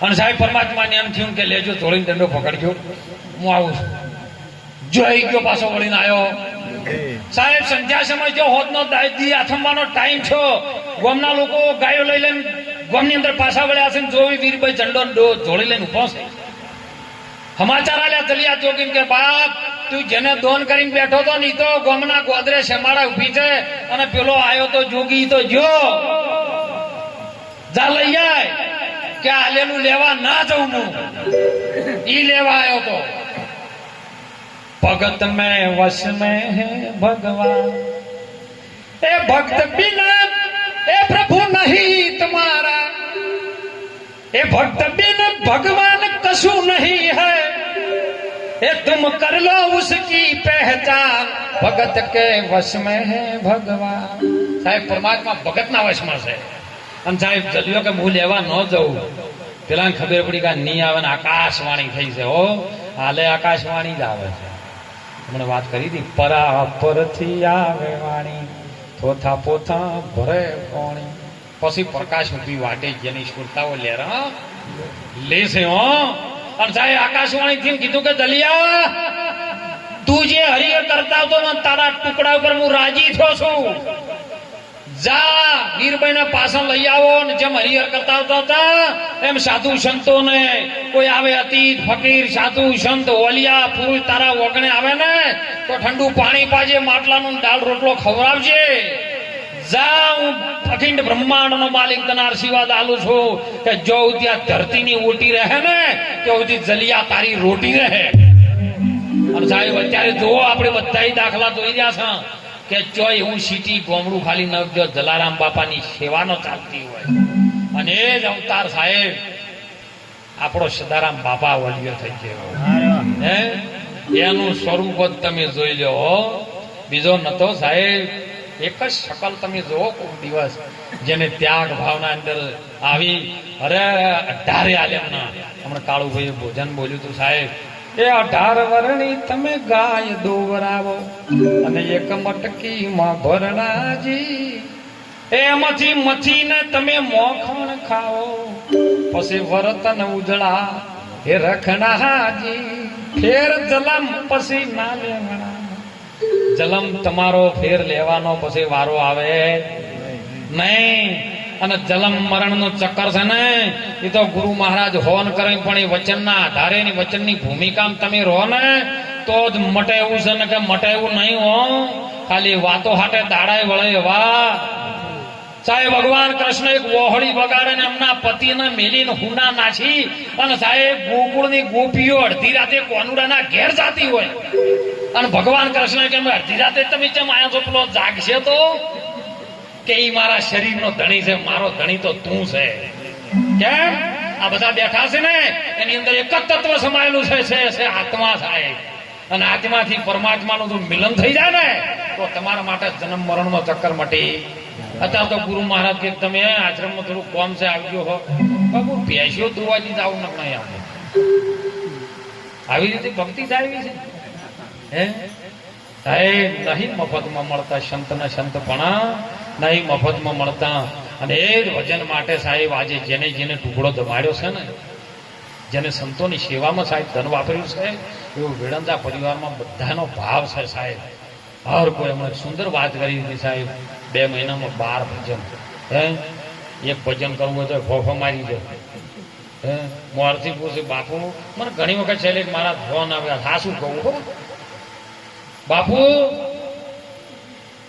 અને સાહેબ પરમાત્માને એમ થયું કે લેજો, થોડીને દંડો પકડજો, હું આવું છું. જોઈ ગયો, પાછો વળીને આવ્યો. સાહેબ સંધ્યા સમય જો હોતનો દી આથમવાનો ટાઈમ છો, ગોમના લોકો ગાયો લઈ લઈને ગોમની અંદર પાછા વળ્યા છે. જોઈ વીરભાઈ ઝંડો જોડી લઈને ઉભો છે. સમાચાર આલ્યા દલિયા જોગીને કે બાપ તું જેને દોન કરીને બેઠો તો ની તો ગોમના ગોદરે શેમાડા ઉભી છે અને પેલો આયો તો જોગી તો જો જા લઈ જાય કે આલેલું લેવા ના જવું હું ઈ લેવા આવ્યો તો ભગત મેં વશ મેં હે ભગવાન ए भक्त बिना ए प्रभु नहीं तुम्हारा ए भक्त बिन भगवान कछु नहीं है ए तुम कर लो उसकी पहचान भगत के वश में है भगवान साहेब परमात्मा भगत ना वश में છે અને સાહેબ જલ્યો કે હું લેવા ન જઉં પેલા ખબર પડી કે નહીં આવે ને આકાશવાણી થઈ છે હો હાલે આકાશવાણી જ આવે છે મને વાત કરી હતી પરા પરથી આવે વાણી પોથા પોથા ભરે કોણી પછી પ્રકાશ ઉભી વાટે જેની સ્ફૂર્તાઓ લેશે હો અને સાહેબ આકાશવાણી થી કીધું કે દલિયા તું જે હરિહર કરતા હતો ને તારા ટુકડા ઉપર હું રાજી થયો છું જા વીરબાઈ ને પાછળ લઈ આવો ને જેમ હરિહર કરતા હતા એમ સાધુ સંતો ને કોઈ આવે અતીત ફકીર સાધુ સંત ઓલિયા પુરુષ તારા વગણે આવે ને તો ઠંડુ પાણી પાજે માટલાનું દાળ રોટલો ખવડાવજે જા હું અખંડ બ્રહ્માંડ નો માલિક તને આશીર્વાદ આલું છું કે જો ત્યાં ધરતી ની ઓટી રહે ને તો જલિયા તારી રોટી રહે અને સાહેબ અત્યારે જો આપણે બધા દાખલા જોઈ રહ્યા છે કે ચોય હું સિટી ગોમડું ખાલી ન જો જલારામ બાપાની સેવાનો ચાલતી હોય અને એ જ અવતાર સાહેબ આપણો સદારામ બાપા વલિયો થઈ ગયો હે એનું સ્વરૂપ જ તમે જોઈ લો બીજો નતો સાહેબ એક જ શકલ તમે જોવો કોઈ દિવસ જેને ત્યાગ ભાવના અંદર આવી અરે 18 આલેમના હમણાં કાળુભાઈ ભોજન બોલ્યું હતું સાહેબ એ 18 વર્ણી તમે ગાય દોવરાવો અને એક મટકી માં ભરણાજી એમાંથી મથીને તમે મોખણ ખાઓ પછી વર્તન ઉજળા હે રખણાજી ફેર જલમ પછી ના લેવણા જલમ તમારો ફેર લેવાનો પછી વારો આવે નહીં અને જલમ મરણ નું ચક્કર છે ને એ તો ગુરુ મહારાજ હોન કરે પણ એ વચનના આધારે ની વચનની ભૂમિકા તમે રહો ને તો જ મટે એવું છે ને કે મટે એવું નહીં હો ખાલી વાતો હાટે દાડાય વળે એવા સાહેબ ભગવાન કૃષ્ણ એક વહોળી વગાડે ને એમના પતિને મેલીને હુંડા નાખી અને સાહેબ ગોકુળની ગોપીઓ અડધી રાતે કોનુડાના ઘેર જાતી હોય અને ભગવાન કૃષ્ણ કે અડધી રાતે તમે કેમ આયા છો પેલો જાગશે તો કે ઈ મારા શરીરનો ધણી છે મારો ધણી તો તું છે કેમ આ બધા બેઠા છે ને એની અંદર એક જ તત્વ સમાયેલું છે આત્મા સાહેબ અને આત્માથી પરમાત્માનું જો મિલન થઈ જાય ને તો તમારા માટે જન્મ મરણનો ચક્કર મટી અત્યારે તો ગુરુ મહારાજ કે તમે આશ્રમમાં થોડું કોમ છે આવજો હો બાબુ પેશીઓ દોવાથી જ આવું નહીં આવે આવી રીતે ભક્તિ થાય છે હે સાહેબ નહીં મફતમાં મળતા સંતના સંતપણા નહીં મફતમાં મળતા અને એ જ ભજન માટે સાહેબ આજે જેને જેને ટુકડો દમાડ્યો છે ને જેને સંતોની સેવામાં સાહેબ ધન વાપર્યું છે એવું વેડંદા પરિવારમાં બધાનો ભાવ છે સાહેબ હર કોઈ હમણાં સુંદર વાત કરી હતી સાહેબ 2 મહિનામાં 12 ભજન હે એક ભજન કરવું હોય તો ફોફો મારી દે હે મોરથી પૂછે બાપુ મને ઘણી વખત છે મારા ફોન આવ્યા હા શું કહું બાપુ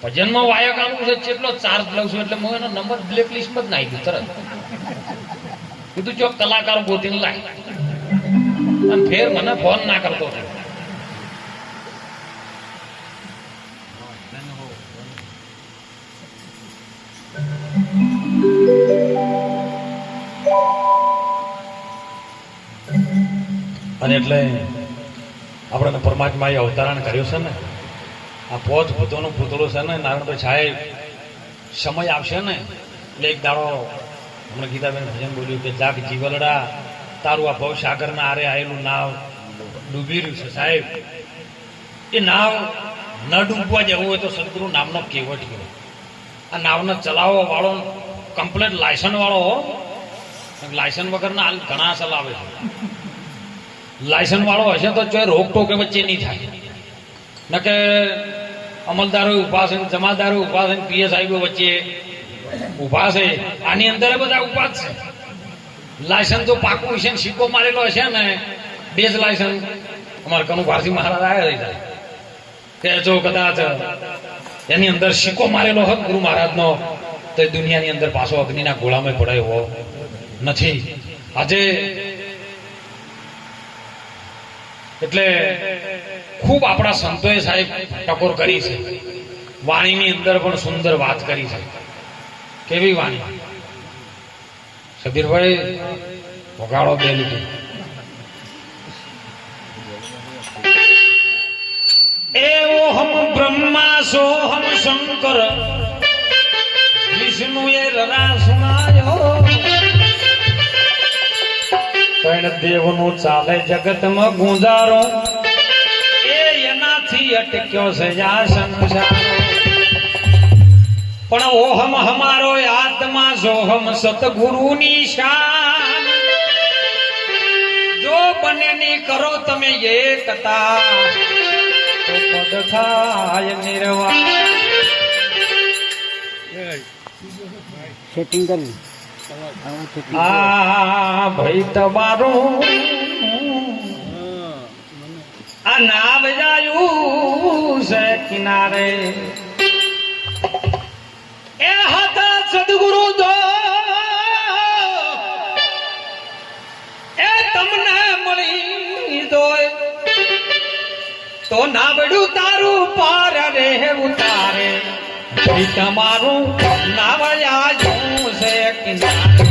ભજનમાં વાયક આવું છે કેટલો ચાર્જ લઉં છું એટલે હું એનો નંબર બ્લેક લિસ્ટમાં જ નાખી દઉં તરત કીધું ચોક કલાકાર ગોતીને લાય અને ફેર મને ફોન ના કરતો હતો અને એટલે આપણે પરમાત્માએ અવતારણ કર્યું છે ને આ પોત ભૂતોનું પૂતળું છે ને નારાયણભાઈ સાહેબ સમય આવશે ને એટલે એક દાડો હમણાં ગીતાબેન ભજન બોલ્યું કે જાગ જીવલડા તારું આ ભવસાગરના આરે આવેલું નાવ ડૂબી રહ્યું છે સાહેબ એ નાવ ન ડૂબવા જવું હોય તો સદગુરુ નામનો કેવટ ગયો આ નાવને ચલાવવા વાળો કમ્પ્લેટ લાયસન્સ વાળો હો લાયસન્સ વગરના હાલ ઘણા ચલાવે છે લાયસન્સ વાળો હશે તો જો રોકટોક વચ્ચે નહીં થાય ન કે અમલદારો ઉભા છે જમાદારો ઉભા છે પીએસઆઈઓ વચ્ચે ઉભા છે આની અંદર બધા ઉભા જ છે લાયસન્સ તો પાકું હશે ને સિક્કો મારેલો હશે ને બે જ લાયસન્સ અમારે કનુ ભારતી મહારાજ આવ્યા કે જો કદાચ એની અંદર સિક્કો મારેલો હોત ગુરુ મહારાજનો તો એ દુનિયાની અંદર પાછો અગ્નિના ગોળામાં પડાયો નથી. આજે એટલે ખૂબ આપણા સંતોએ સાહેબ ટકોર કરી છે. વાણીની અંદર પણ સુંદર વાત કરી છે. કેવી વાણી સબીરભાઈ વગાડો બે લીધું. એવો હમ બ્રહ્મા સોહમ શંકર વિષ્ણુએ રરા સુનાયો. પણ દેવનું ચાલે જગતમાં ગુંજારો એ એનાથી અટક્યો છે આ સંસાર. પણ ઓહમ હમારો આત્મા સોહમ સતગુરુની શાન. જો બંનેની કરો તમે એકતા તો પદ થાય નિર્વાણ. સેટિંગ કરી આ ભાઈ તમારું આ નામ જાયું છે કિનારે. એ હતા સદગુરુ દો એ તમને મળી દો તો નાવડું તારું પાર રે ઉતારે. ભાઈ તમારું નામ જાયું છે કિનારે.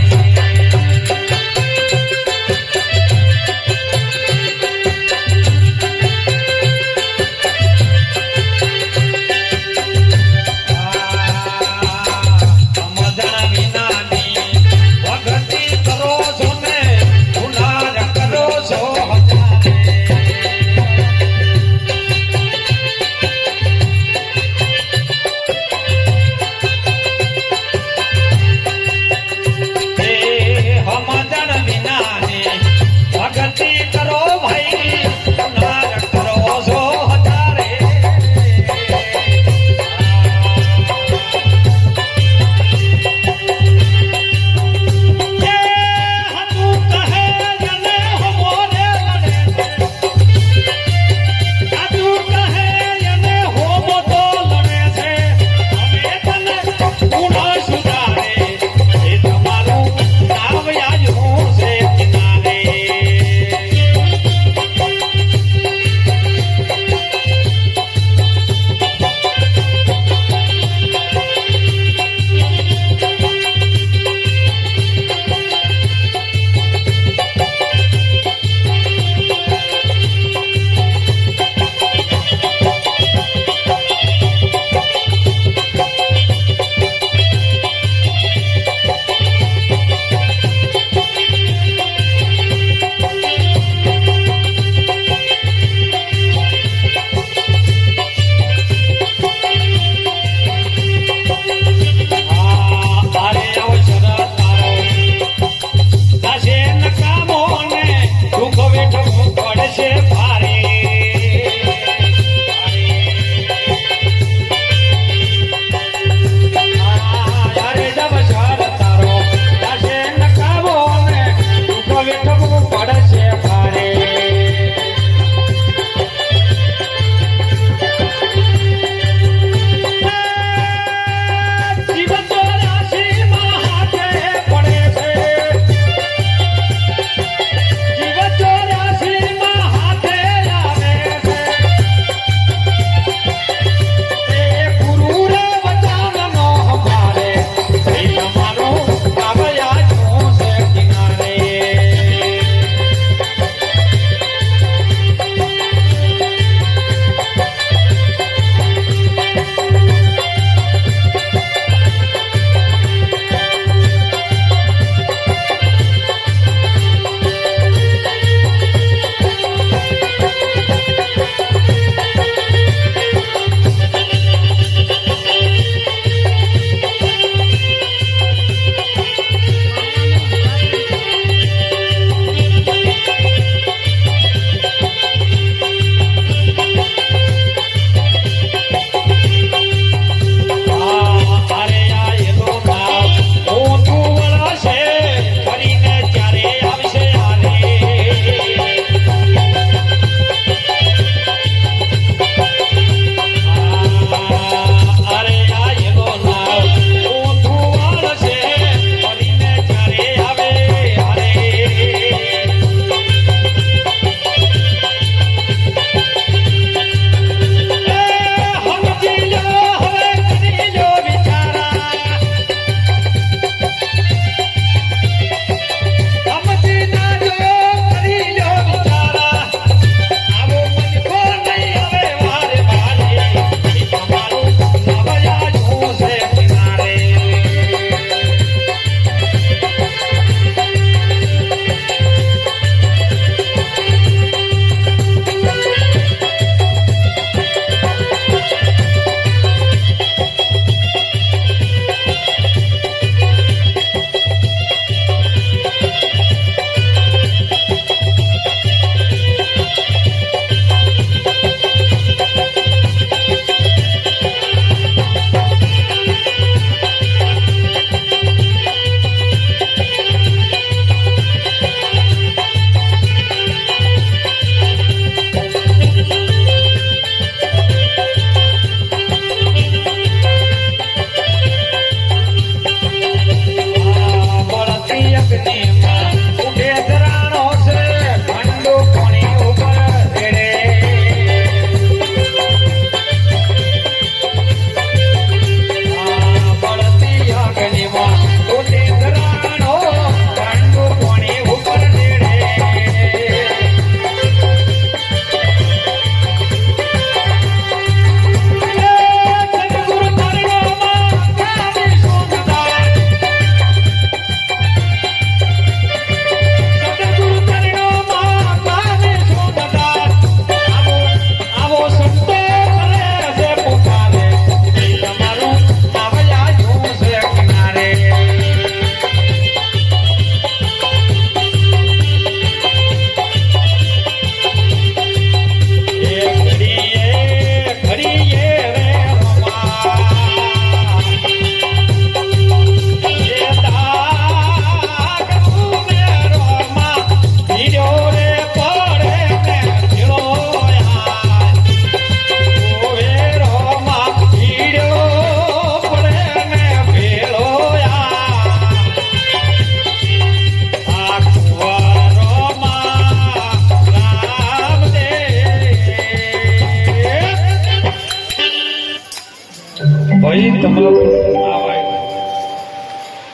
ભાઈ તમારું નામ આવ્યું.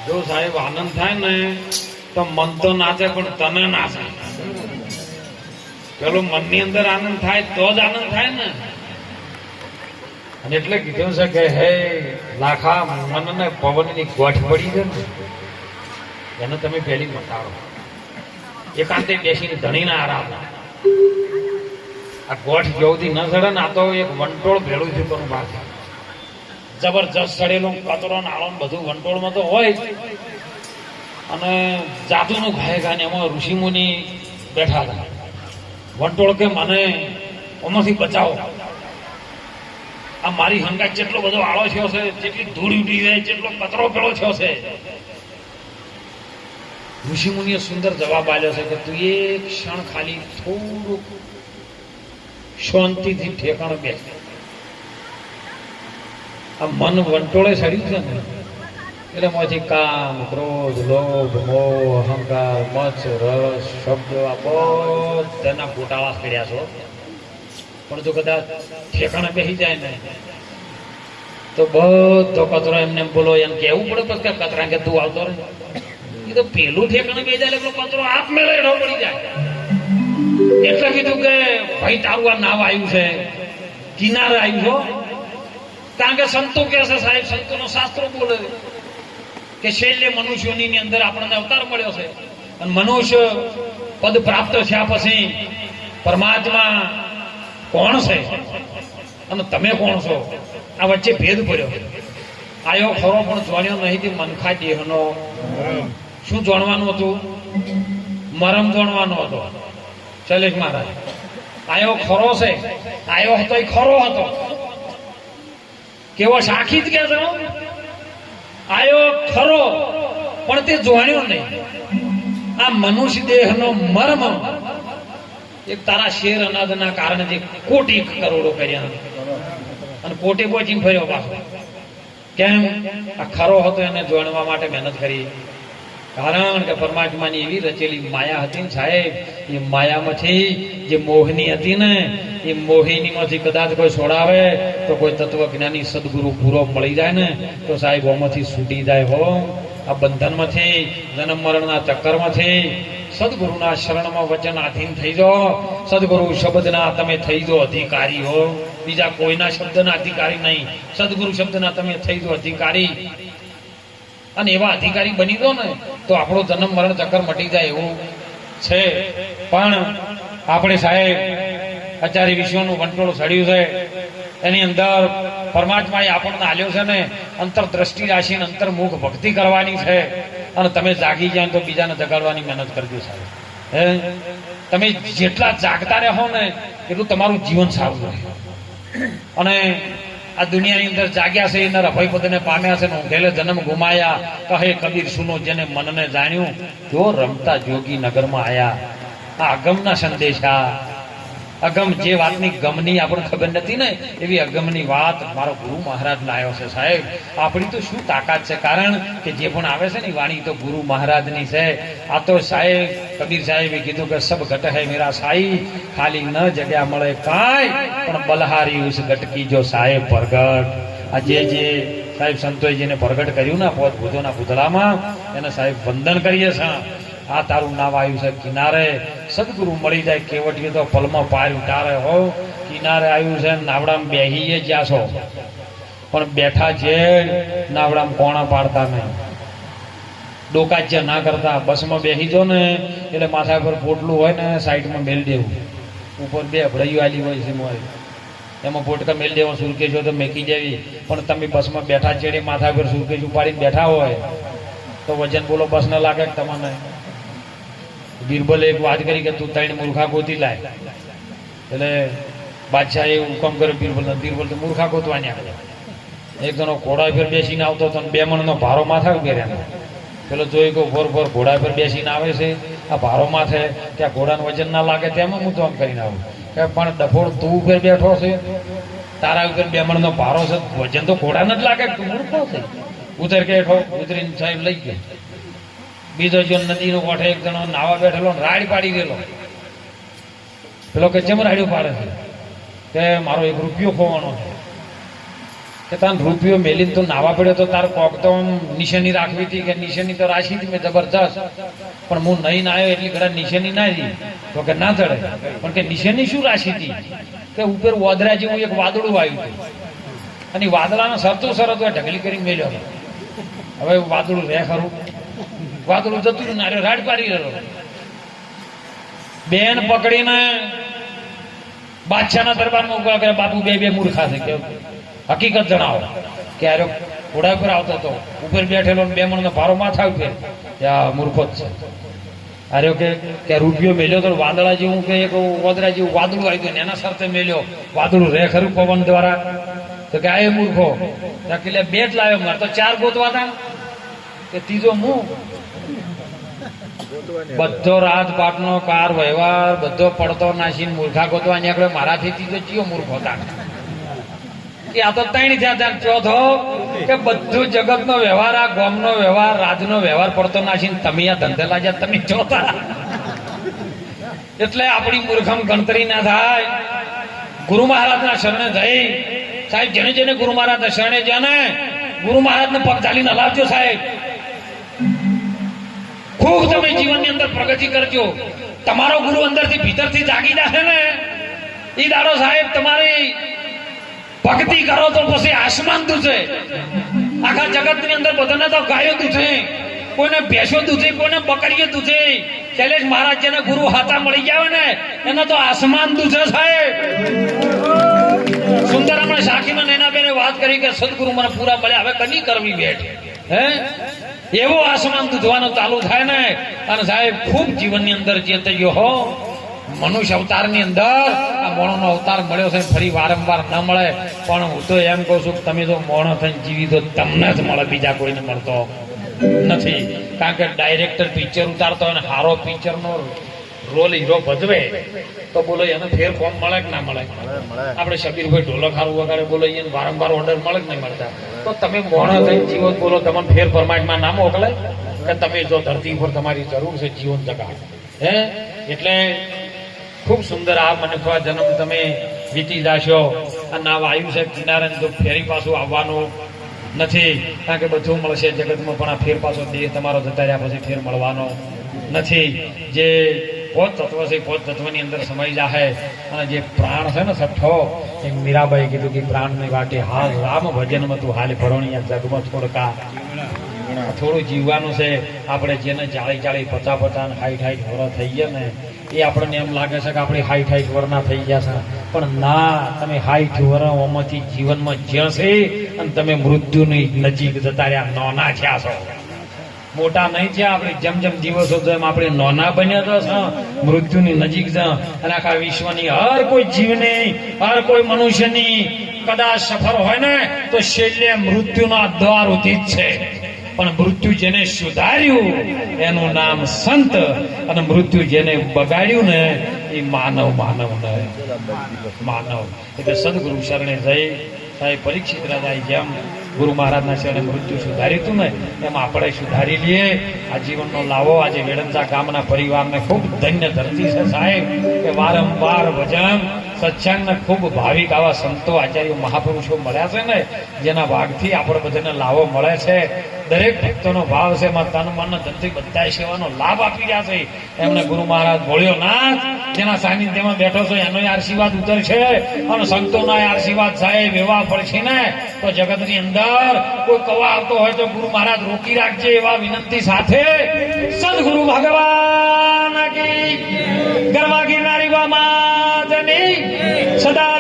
જો સાહેબ આનંદ થાય ને તો મન તો નાચે પણ તને નાચે. પેલો મનની અંદર આનંદ થાય તો જ આનંદ થાય ને. અને એટલે કીધું છે કે હે લાખા મનને પવનની ગોઠ પડી છે ને એને તમે પેલી મટાડો. એકાંતે બેસીને ધણીને આરામ. આ ગોઠ જોવતી ન ચડે ને આ તો એક વંટોળ ભેળું થયું કોનું બહાર જબરજસ્ત ચડેલું કચરો નાળો બધું વંટોળમાં તો હોય જ. અને જાદુનું ગાય ગાને એમાં ઋષિમુનિ બેઠા હતા. વંટોળ કે મને આમાંથી બચાવો. આ મારી હંગાત જેટલો બધો આળો થયો છે, જેટલી ધૂળ ઉડી જાય, જેટલો કચરો પેળો થયો છે. ઋષિમુનિએ સુંદર જવાબ આપ્યો છે કે તું એક ક્ષણ ખાલી થોડુંક શાંતિથી ઠેકાણ બેસ. આ મન વંટોળે સડ્યું છે ને એટલે માંથી કામ, ક્રોધ, લોભ, મોહ, અહંકાર, મત્સ, રસ, શબ્દ આ બધાના ગોટાળા કર્યા છો. પણ જો કદાચ ઠેકાણે બેસી જાય ને તો બધો કચરો એમને બોલો એમ કેવું પડે પછી કે કચરા કે તું આવતો રહે. એ તો પેલું ઠેકાણે બેસી જાય એટલે કચરો આપમેળે એનો પડી જાય. એટલે કીધું કે ભાઈ તારું આ નાવ આવ્યું છે, કિનારે આવ્યું છો. કારણ કે સંતો કે છે સાહેબ, સંતોનો શાસ્ત્રો બોલે કે શૈલ્ય મનુષ્યોની અંદર આપણને અવતાર મળ્યો છે. અને મનુષ્ય પદ પ્રાપ્ત થયા પછી પરમાત્મા કોણ છે અને તમે કોણ છો આ વચ્ચે ભેદ પડ્યો. આયો ખરો પણ જાણ્યો નહીં કે મનખા દેહનો શું જાણવાનું હતું? મરમ જાણવાનો હતો. શૈલેષ મહારાજ આયો ખરો છે, આયો હતો એ ખરો હતો. કેવો સાખી જ કે છે આયો ખરો પણ તે જાણ્યો નહીં. આ મનુષ્ય દેહનો મર્મ એક તારા શેર અનાજના કારણે જે કોટી કરોડો કર્યા અને કોટે પહોંચીને ફર્યો પાછો. કેમ? આ ખરો હતો એને જાણવા માટે મહેનત કરી. કારણ કે પરમાત્માની એવી રચેલી માયા હતી ને સાહેબ, એ માયામાંથી જે મોહની હતી ને એ મોહિનીમાંથી કદાચ કોઈ છોડાવે તો કોઈ તત્વજ્ઞાની સદગુરુ પૂરો મળી જાય ને તો સાહેબ ઓમાંથી છૂટી જાય. હો આ બંધનમાંથી, જન્મ મરણના ચક્કરમાંથી સદગુરુના શરણમાં વચન આધીન થઈ જાઓ. સદગુરુ શબ્દના તમે થઈ જાઓ અધિકારી. હો બીજા કોઈના શબ્દના અધિકારી નહીં, સદગુરુ શબ્દના તમે થઈ જાઓ અધિકારી. અને એવા અધિકારી બની દો ને તો આપણો જન્મ મરણ ચક્કર મટી જાય એવું છે. પણ આપણે સાહેબ અત્યારે વિશ્વનું વંટોળ સડ્યું છે, એની અંદર પરમાત્માએ આપણને આલ્યો છે ને અંતરદ્રષ્ટિ રાખીને અંતર્મુખ ભક્તિ કરવાની છે. અને તમે જાગી જાય તો બીજાને જગાડવાની મહેનત કરજો સાહેબ. હે તમે જેટલા જાગતા રહો ને એટલું તમારું જીવન સારું રહે. અને આ દુનિયાની અંદર જાગ્યા છે એના અભય પદને પામ્યા છે, ઊંઘેલે જન્મ ગુમાયા. કહે કબીર સુનો જેને મનને જાણ્યું, જો રમતા જોગી નગરમાં આયા. આ અગમના સંદેશા, અગમ જે વાતની ગમની આપણને ખબર નથી ને એવી અગમની વાત મારો ગુરુ મહારાજ લાવ્યો છે સાહેબ. આપણી તો શું તાકાત છે? કારણ કે જે પણ આવે છે ને વાણી તો ગુરુ મહારાજની છે. આ તો સાહેબ કબીર સાહેબે કીધું કે સબ ઘટ હૈ મેરા સાઈ, ખાલી ન જગ્યા મળે કાંઈ, પણ બલહારી ઉસ ગટકી જો સાહેબ પ્રગટ. આ જે સાહેબ સંતોએ જેને પ્રગટ કર્યું ને પોત ભૂતોના પૂતળામાં એને સાહેબ વંદન કરીએ છીએ. આ તારું નામ આવ્યું છે કિનારે. સદગુરુ મળી જાય કેવટીએ તો પલમાં પાર ઉતારે. હો કિનારે આવ્યું છે, નાવડામાં બેહીએ જ્યાં છો પણ બેઠા છે નાવડામાં કોણા પાડતા નહીં, ડોકાચ્ય ના કરતા. બસમાં બેસી જો ને એટલે માથા પર પોટલું હોય ને સાઈડમાં મેલ દેવું, ઉપર બે ભળાઈઓ આલી હોય છે એમાં પોટકા મેલ દેવા, સુરકેશો તો મેકી દેવી. પણ તમે બસમાં બેઠા ચેડે માથા પર સુરકેશ ઉપાડીને બેઠા હોય તો વજન બોલો બસ ન લાગે તમને. બીરબલે એક વાત કરી કે તું 3 મૂર્ખા ગોતી લાય. એટલે બાદશાહ એ હુકમ કર્યો બીરબલ તો મૂર્ખા ગોતવાની આવે. એક જણો ઘોડા પર બેસીને આવતો હતો, 2 મણનો ભારો માથા ઉભેર્યા. પેલો જોઈ ગયો ભોર ઘોડા પર બેસીને આવે છે, આ ભારો માથે ત્યાં ઘોડાનું વજન ના લાગે તેમાં હું તો આમ કરીને આવું. કે પણ ડફોડ તું ઉપર બેઠો છે, તારા ઉપર 2 મણનો ભારો છે, વજન તો ઘોડાને જ લાગે, તું મૂર્ખો છે. ઉતર કે હેઠો ઉતરીને સાહેબ લઈ ગયો. બીજો જો નદીનો કોઠે એક જણો નાવા બેઠેલો રાડ પાડી ગયેલો. પેલો કે ચમ રાડ્યું પાડે છે? કે મારો 1 રૂપિયો ખોવાનો છે. કે તાર રૂપિયો મેલીને તો નાવા પડ્યો તો તાર કોક તો આમ નિશાની રાખવી હતી કે નિશાની તો રાખી હતી મેં જબરજસ્ત, પણ હું નહીં આવ્યો એટલી ઘણા નિશાની ના હતી તો કે ના ચડે. પણ કે નિશાની શું રાખી હતી કે ઉપર વાદળા જેવું એક વાદળું આવ્યું હતું અને વાદળાના સરતો સરત ઢગલી કરી મેલ્યો. હવે વાદળું રહે ખરું, વાદળું જતું ના રહ્યો, રાડ પાડી રહ્યો. બેન પકડીને બાદશાહના દરબારમાં ઉભા કરે, બાપુ બે મૂર્ખા છે કે હકીકત જણાવો કે આરો ઘોડા ઉપર આવતો હતો, ઉપર બેઠેલો બે મણનો ભારો માથા ઉપર, મૂર્ખો જ છે. આર્યો કે રૂપિયો મેલ્યો તો વાદળા જેવું કે એક વાદળા જેવું વાદળું આવ્યું ને એના સરતે મેલ્યો, વાદળું રે ખરું પવન દ્વારા? તો કે આ મૂર્ખો એટલે બે જ લાવ્યો, મારે તો ચાર ગોતવા હતા કે ત્રીજો હું. બધો રાજપાટનો કાર વ્યવહાર બધો પડતો નાસીને મૂર્ખા ગોતવા નીકળ્યો, મારાથી ત્રીજો ચિયો મૂર્ખો હતા કે આ તો ત્રણ થયા. ચોથો કે બધું જગતનો વ્યવહાર, આ ગામનો વ્યવહાર, રાજનો વ્યવહાર પડતો નાસીને તમે આ ધંધે લાગ્યા, તમે ચોથા. એટલે આપણી મૂર્ખમ ગણતરી ના થાય. ગુરુ મહારાજના શરણે જઈ સાહેબ, જેને જેને ગુરુ મહારાજના શરણે જ્યાં ને ગુરુ મહારાજને પગ ચાલીને હલાવજો સાહેબ. ખૂબ તમે જીવનની અંદર પ્રગતિ કરજો. તમારો ગુરુ અંદરથી ભીતરથી જાગી જાય ને એ દાડો સાહેબ તમારી ભક્તિ કરો તો પછી આસમાન દૂધે. આખા જગતની અંદર બધાને તો ગાયો દૂધે, કોઈને ભેંસો દૂધે, કોઈને બકરીઓ દૂધે. શૈલેષ મહારાજ જેને ગુરુ હાથા મળી ગયા ને એને તો આસમાન દૂધે સાહેબ. સુંદર હમણાં સાખીમાં નૈનાબેને વાત કરી કે સદગુરુ મને પૂરા મળ્યા, હવે કની કરવી બેઠ હે એવો આસમાન દૂધવાનું ચાલુ થાય ને. અને સાહેબ ખૂબ જીવનની અંદર ચેતજો હો. મનુષ્ય અવતારની અંદર આ મોણોનો અવતાર મળ્યો છે, ફરી વારંવાર ન મળે. પણ હું તો એમ કહું છું કે તમે જો મોણો થઈને જીવી તો તમને જ મળે, બીજા કોઈને મળતો નથી. કારણ કે ડાયરેક્ટર પિક્ચર ઉતારતો હોય ને સારો પિક્ચરનો રોલ હીરો ભજવે તો બોલો એને ફેર ફોર્મ મળે કે ના મળે? આપણે શબીરભાઈ ઢોલક સારું વગાડે બોલો એને વારંવાર ઓર્ડર મળે કે નહીં મળતા? તો તમે મોણો થઈને જીવો બોલો તમને ફેર ફરમાઈટમાં ના મોકલે કે તમે જો ધરતી ઉપર તમારી જરૂર છે જીવન જગા હે. એટલે ખૂબ સુંદર આ મનખવા જન્મ તમે વીતી જાશો. આ નાવ આવ્યું છે કિનારે તો ફેરી પાછું આવવાનું નથી, કારણ કે બધું મળશે જગતમાં, પણ આ ફેર પાછો દેહ તમારો જતા રહ્યા પછી ફેર મળવાનો નથી. જે પોત તત્વ છે પોત તત્વની અંદર સમય જાહે. અને જે પ્રાણ છે ને છઠ્ઠો એક મીરાબાઈ કીધું કે પ્રાણની વાટે હાલ રામ ભજનમાં તું હાલ ભરોણિયા જગમાં થોડકા થોડું જીવવાનું છે. આપણે જેને 40-40, 50-50, 60-60 વર્ષ થઈ ગયા ને એ આપણને એમ લાગે છે કે આપણે 60-60 વર્ષના થઈ ગયા છે, પણ ના, તમે 60 વર્ષોમાંથી જીવનમાં જ્યાં છે અને તમે મૃત્યુની નજીક જતા રહ્યા, નાના થયા છો, મોટા નહીં થયા. આપણે જેમ જેમ દિવસો એમ આપણે નાના બન્યા છો, મૃત્યુની નજીક છે. અને આખા વિશ્વની હર કોઈ જીવની, હર કોઈ મનુષ્યની કદાચ સફર હોય ને તો છેલ્લે મૃત્યુના દ્વાર ઉદિત છે. પણ મૃત્યુ જેને સુધાર્યું એનું નામ સંત, અને મૃત્યુ જેને બગાડ્યું ને એ માનવ માનવ. એટલે સદગુરુ શરણે જઈ સાહેબ પરીક્ષિત રાજાએ જેમ ગુરુ મહારાજના શરણે મૃત્યુ સુધાર્યું હતું ને એમ આપણે સુધારી લઈએ. આ જીવનનો લાવો આજે વેડંજા ગામના પરિવારને ખૂબ ધન્ય ધરતી છે સાહેબ કે વારંવાર ભજન સત્સંગને ખૂબ ભાવિક આવા સંતો આચાર્યો મહાપુરુષો મળ્યા છે ને જેના ભાગથી આપણે બધાને લાવો મળે છે. દરેક ભક્તોનો ભાવ છે એમાં તન મન ધનથી બધા સેવાનો લાભ આપી રહ્યા છે. એમને ગુરુ મહારાજ ભોળ્યો નાથ જેના સાનિધ્યમાં બેઠો છો એનો આશીર્વાદ ઉતરશે અને સંતોના આશીર્વાદ સાહેબ એવા પડશે ને તો જગતની અંદર કોઈ કવા આવતો હોય તો ગુરુ મહારાજ રોકી રાખજે એવા વિનંતી સાથે સદગુરુ ભગવાન કી ગરવા ગિરનારી બામાની સદા